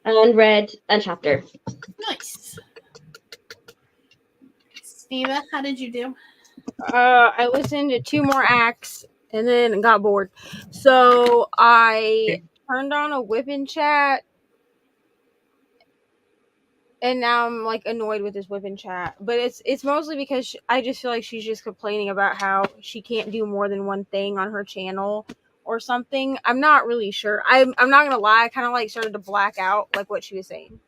and read a chapter. Nice. Steva, how did you do? I listened to 2 more acts and then got bored. So I turned on a whipping chat, and now I'm like annoyed with this whipping chat. But it's mostly because I just feel like she's just complaining about how she can't do more than one thing on her channel or something. I'm not really sure. I'm not gonna lie. I kind of like started to black out like what she was saying.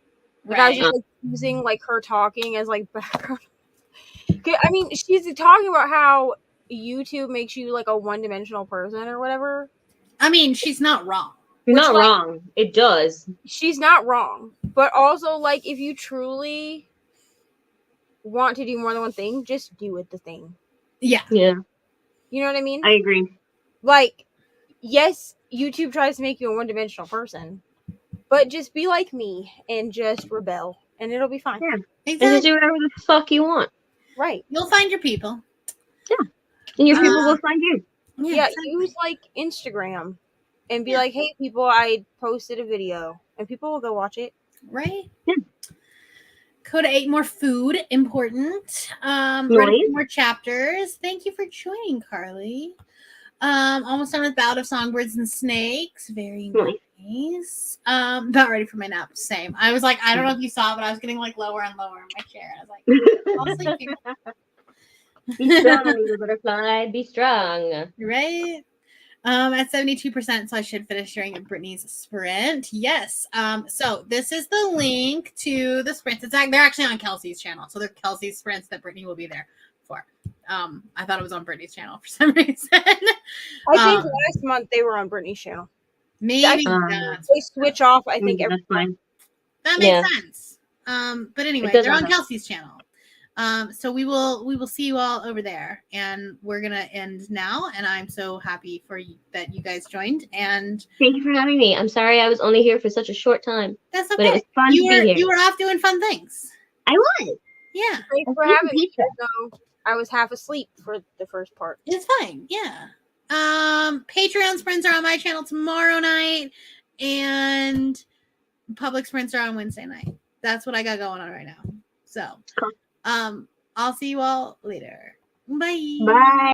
Like I was just like using like her talking as like background. I mean, she's talking about how YouTube makes you like a one-dimensional person or whatever. I mean, she's not wrong. You're not like- wrong. It does. She's not wrong. But also, like, if you truly want to do more than one thing, just do it the thing. Yeah. Yeah, You know what I mean? I agree. Like, yes, YouTube tries to make you a one-dimensional person, but just be like me and just rebel, and it'll be fine. Yeah. And just Exactly. do whatever the fuck you want. Right. You'll find your people. And your people will find you. Yeah, exactly. use, like, Instagram and be like, hey, people, I posted a video, and people will go watch it. Right? Yeah. Coda 8 more food. Important. Ready Nice. for more chapters. Thank you for joining, Carly. Almost done with Bout of Songbirds and Snakes. Very Nice. nice. About ready for my nap. Same. I was like, I don't know if you saw, but I was getting like lower and lower in my chair. I was like, I'll sleep here. Be strong, little butterfly. Be strong. Right? At 72%, so I should finish during Brittany's sprint. Yes. So this is the link to the sprints. They're actually on Kelsey's channel. So they're Kelsey's sprints that Brittany will be there for. I thought it was on Brittany's channel for some reason. I think last month they were on Brittany's channel. Maybe They switch off, I think, every that's fine. that makes sense. But anyway, does they're on matter. Kelsey's channel. So we will see you all over there, and we're gonna end now. And I'm so happy for you that you guys joined. And Thank you for having me. I'm sorry I was only here for such a short time, that's but it okay. was fun to be here. You were off doing fun things. I was. Yeah, Thanks for having me. So I was half asleep for the first part. it's fine. Yeah. Patreon sprints are on my channel tomorrow night, and public sprints are on Wednesday night. That's what I got going on right now. So, Cool. I'll see you all later. Bye. Bye.